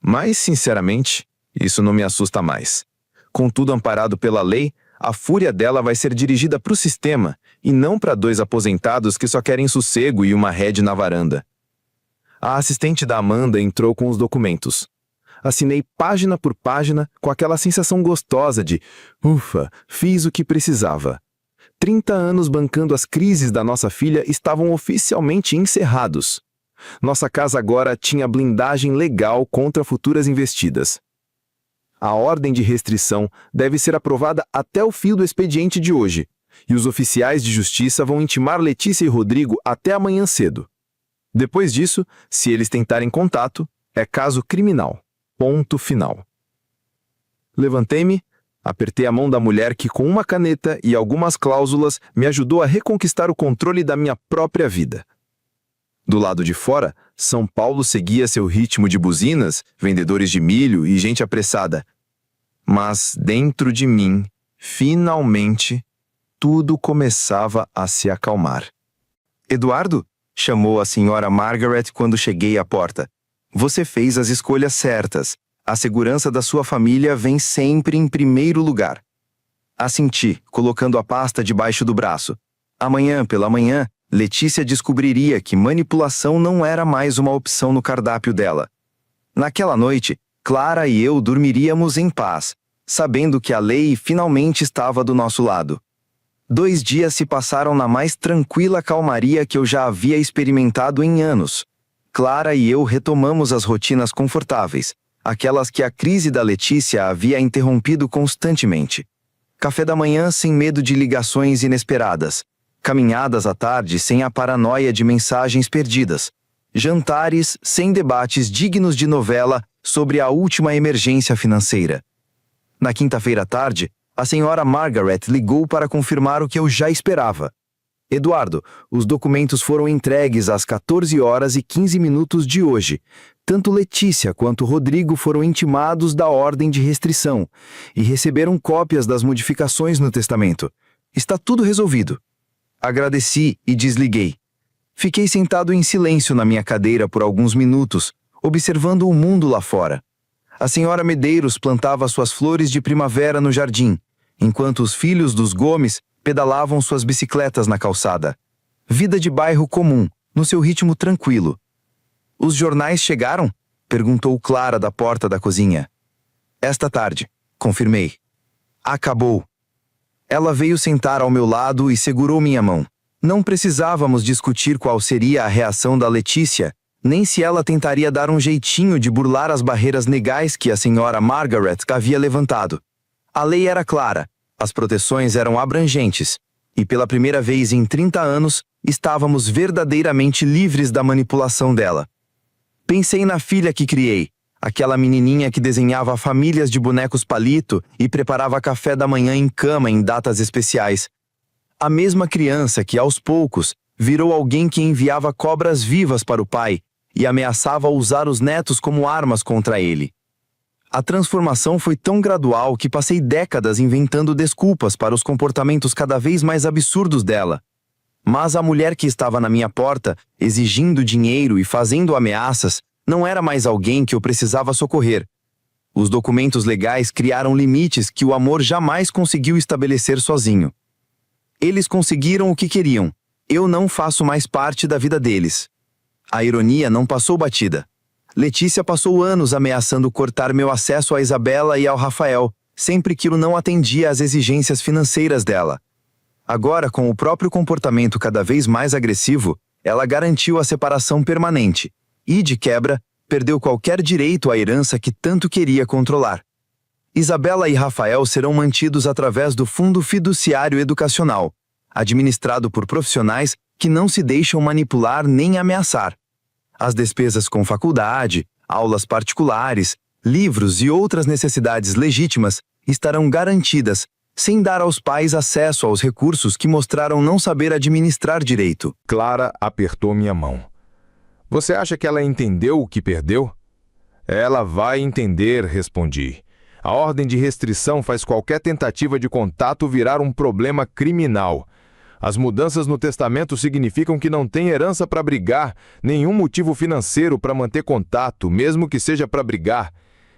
Mas, sinceramente, isso não me assusta mais. Contudo, amparado pela lei, a fúria dela vai ser dirigida para o sistema e não para 2 aposentados que só querem sossego e uma rede na varanda. A assistente da Amanda entrou com os documentos. Assinei página por página com aquela sensação gostosa de ufa, fiz o que precisava. 30 anos bancando as crises da nossa filha estavam oficialmente encerrados. Nossa casa agora tinha blindagem legal contra futuras investidas. A ordem de restrição deve ser aprovada até o fim do expediente de hoje, e os oficiais de justiça vão intimar Letícia e Rodrigo até amanhã cedo. Depois disso, se eles tentarem contato, é caso criminal. Ponto final. Levantei-me, apertei a mão da mulher que, com uma caneta e algumas cláusulas, me ajudou a reconquistar o controle da minha própria vida. Do lado de fora, São Paulo seguia seu ritmo de buzinas, vendedores de milho e gente apressada. Mas dentro de mim, finalmente, tudo começava a se acalmar. Eduardo, chamou a senhora Margaret quando cheguei à porta. Você fez as escolhas certas. A segurança da sua família vem sempre em primeiro lugar. Assenti, colocando a pasta debaixo do braço. Amanhã pela manhã, Letícia descobriria que manipulação não era mais uma opção no cardápio dela. Naquela noite, Clara e eu dormiríamos em paz, sabendo que a lei finalmente estava do nosso lado. 2 dias se passaram na mais tranquila calmaria que eu já havia experimentado em anos. Clara e eu retomamos as rotinas confortáveis, aquelas que a crise da Letícia havia interrompido constantemente. Café da manhã sem medo de ligações inesperadas. Caminhadas à tarde sem a paranoia de mensagens perdidas. Jantares sem debates dignos de novela sobre a última emergência financeira. Na quinta-feira à tarde, a senhora Margaret ligou para confirmar o que eu já esperava. Eduardo, os documentos foram entregues às 14h15 de hoje. Tanto Letícia quanto Rodrigo foram intimados da ordem de restrição e receberam cópias das modificações no testamento. Está tudo resolvido. Agradeci e desliguei. Fiquei sentado em silêncio na minha cadeira por alguns minutos, observando o mundo lá fora. A senhora Medeiros plantava suas flores de primavera no jardim, enquanto os filhos dos Gomes pedalavam suas bicicletas na calçada. Vida de bairro comum, no seu ritmo tranquilo. Os jornais chegaram? Perguntou Clara da porta da cozinha. Esta tarde, confirmei. Acabou. Ela veio sentar ao meu lado e segurou minha mão. Não precisávamos discutir qual seria a reação da Letícia, nem se ela tentaria dar um jeitinho de burlar as barreiras legais que a senhora Margaret havia levantado. A lei era clara, as proteções eram abrangentes, e pela primeira vez em 30 anos, estávamos verdadeiramente livres da manipulação dela. Pensei na filha que criei,
Aquela menininha que desenhava famílias de bonecos palito e preparava café da manhã em cama em datas especiais. A mesma criança que, aos poucos, virou alguém que enviava cobras vivas para o pai e ameaçava usar os netos como armas contra ele. A transformação foi tão gradual que passei décadas inventando desculpas para os comportamentos cada vez mais absurdos dela. Mas a mulher que estava na minha porta, exigindo dinheiro e fazendo ameaças, não era mais alguém que eu precisava socorrer. Os documentos legais criaram limites que o amor jamais conseguiu estabelecer sozinho. Eles conseguiram o que queriam. Eu não faço mais parte da vida deles. A ironia não passou batida. Letícia passou anos ameaçando cortar meu acesso a Isabela e ao Rafael, sempre que eu não atendia às exigências financeiras dela. Agora, com o próprio comportamento cada vez mais agressivo, ela garantiu a separação permanente e, de quebra, perdeu qualquer direito à herança que tanto queria controlar. Isabela e Rafael serão mantidos através do Fundo Fiduciário Educacional, administrado por profissionais que não se deixam manipular nem ameaçar. As despesas com faculdade, aulas particulares, livros e outras necessidades legítimas estarão garantidas, sem dar aos pais acesso aos recursos que mostraram não saber administrar direito.
Clara apertou minha mão. Você acha que ela entendeu o que perdeu? Ela vai entender, respondi. A ordem de restrição faz qualquer tentativa de contato virar um problema criminal. As mudanças no testamento significam que não tem herança para brigar, nenhum motivo financeiro para manter contato, mesmo que seja para brigar.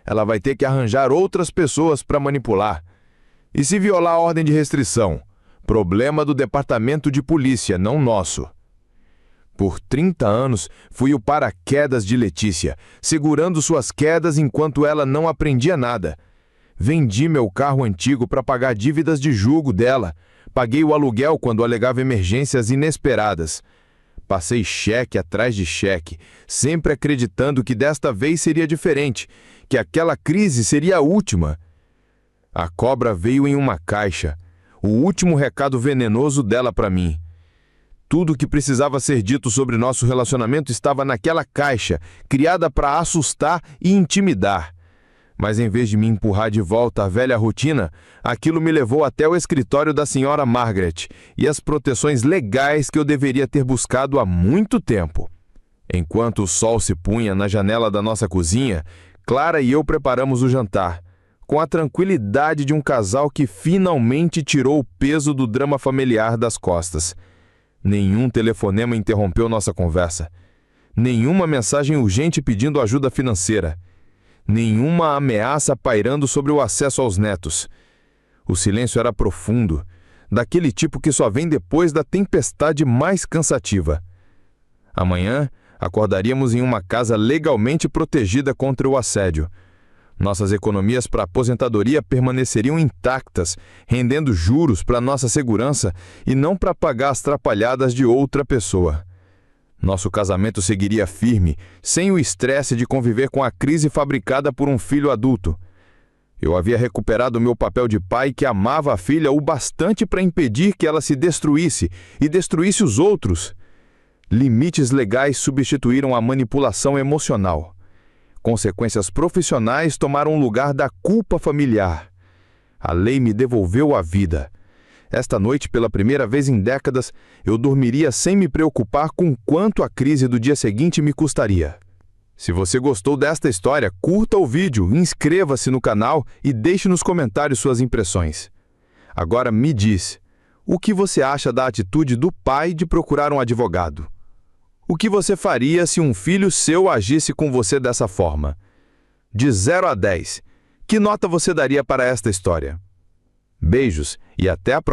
Ela vai ter que arranjar outras pessoas para manipular. E se violar a ordem de restrição? Problema do departamento de polícia, não nosso. Por 30 anos, fui o paraquedas de Letícia, segurando suas quedas enquanto ela não aprendia nada. Vendi meu carro antigo para pagar dívidas de julgo dela. Paguei o aluguel quando alegava emergências inesperadas. Passei cheque atrás de cheque, sempre acreditando que desta vez seria diferente, que aquela crise seria a última. A cobra veio em uma caixa, o último recado venenoso dela para mim. Tudo o que precisava ser dito sobre nosso relacionamento estava naquela caixa, criada para assustar e intimidar. Mas em vez de me empurrar de volta à velha rotina, aquilo me levou até o escritório da senhora Margaret e as proteções legais que eu deveria ter buscado há muito tempo. Enquanto o sol se punha na janela da nossa cozinha, Clara e eu preparamos o jantar, com a tranquilidade de um casal que finalmente tirou o peso do drama familiar das costas. Nenhum telefonema interrompeu nossa conversa. Nenhuma mensagem urgente pedindo ajuda financeira. Nenhuma ameaça pairando sobre o acesso aos netos. O silêncio era profundo, daquele tipo que só vem depois da tempestade mais cansativa. Amanhã, acordaríamos em uma casa legalmente protegida contra o assédio. Nossas economias para aposentadoria permaneceriam intactas, rendendo juros para nossa segurança e não para pagar as trapalhadas de outra pessoa. Nosso casamento seguiria firme, sem o estresse de conviver com a crise fabricada por um filho adulto. Eu havia recuperado meu papel de pai que amava a filha o bastante para impedir que ela se destruísse e destruísse os outros. Limites legais substituíram a manipulação emocional. Consequências profissionais tomaram o lugar da culpa familiar. A lei me devolveu a vida. Esta noite, pela primeira vez em décadas, eu dormiria sem me preocupar com quanto a crise do dia seguinte me custaria. Se você gostou desta história, curta o vídeo, inscreva-se no canal e deixe nos comentários suas impressões. Agora me diz, o que você acha da atitude do pai de procurar um advogado? O que você faria se um filho seu agisse com você dessa forma? De 0 a 10, que nota você daria para esta história? Beijos e até a próxima.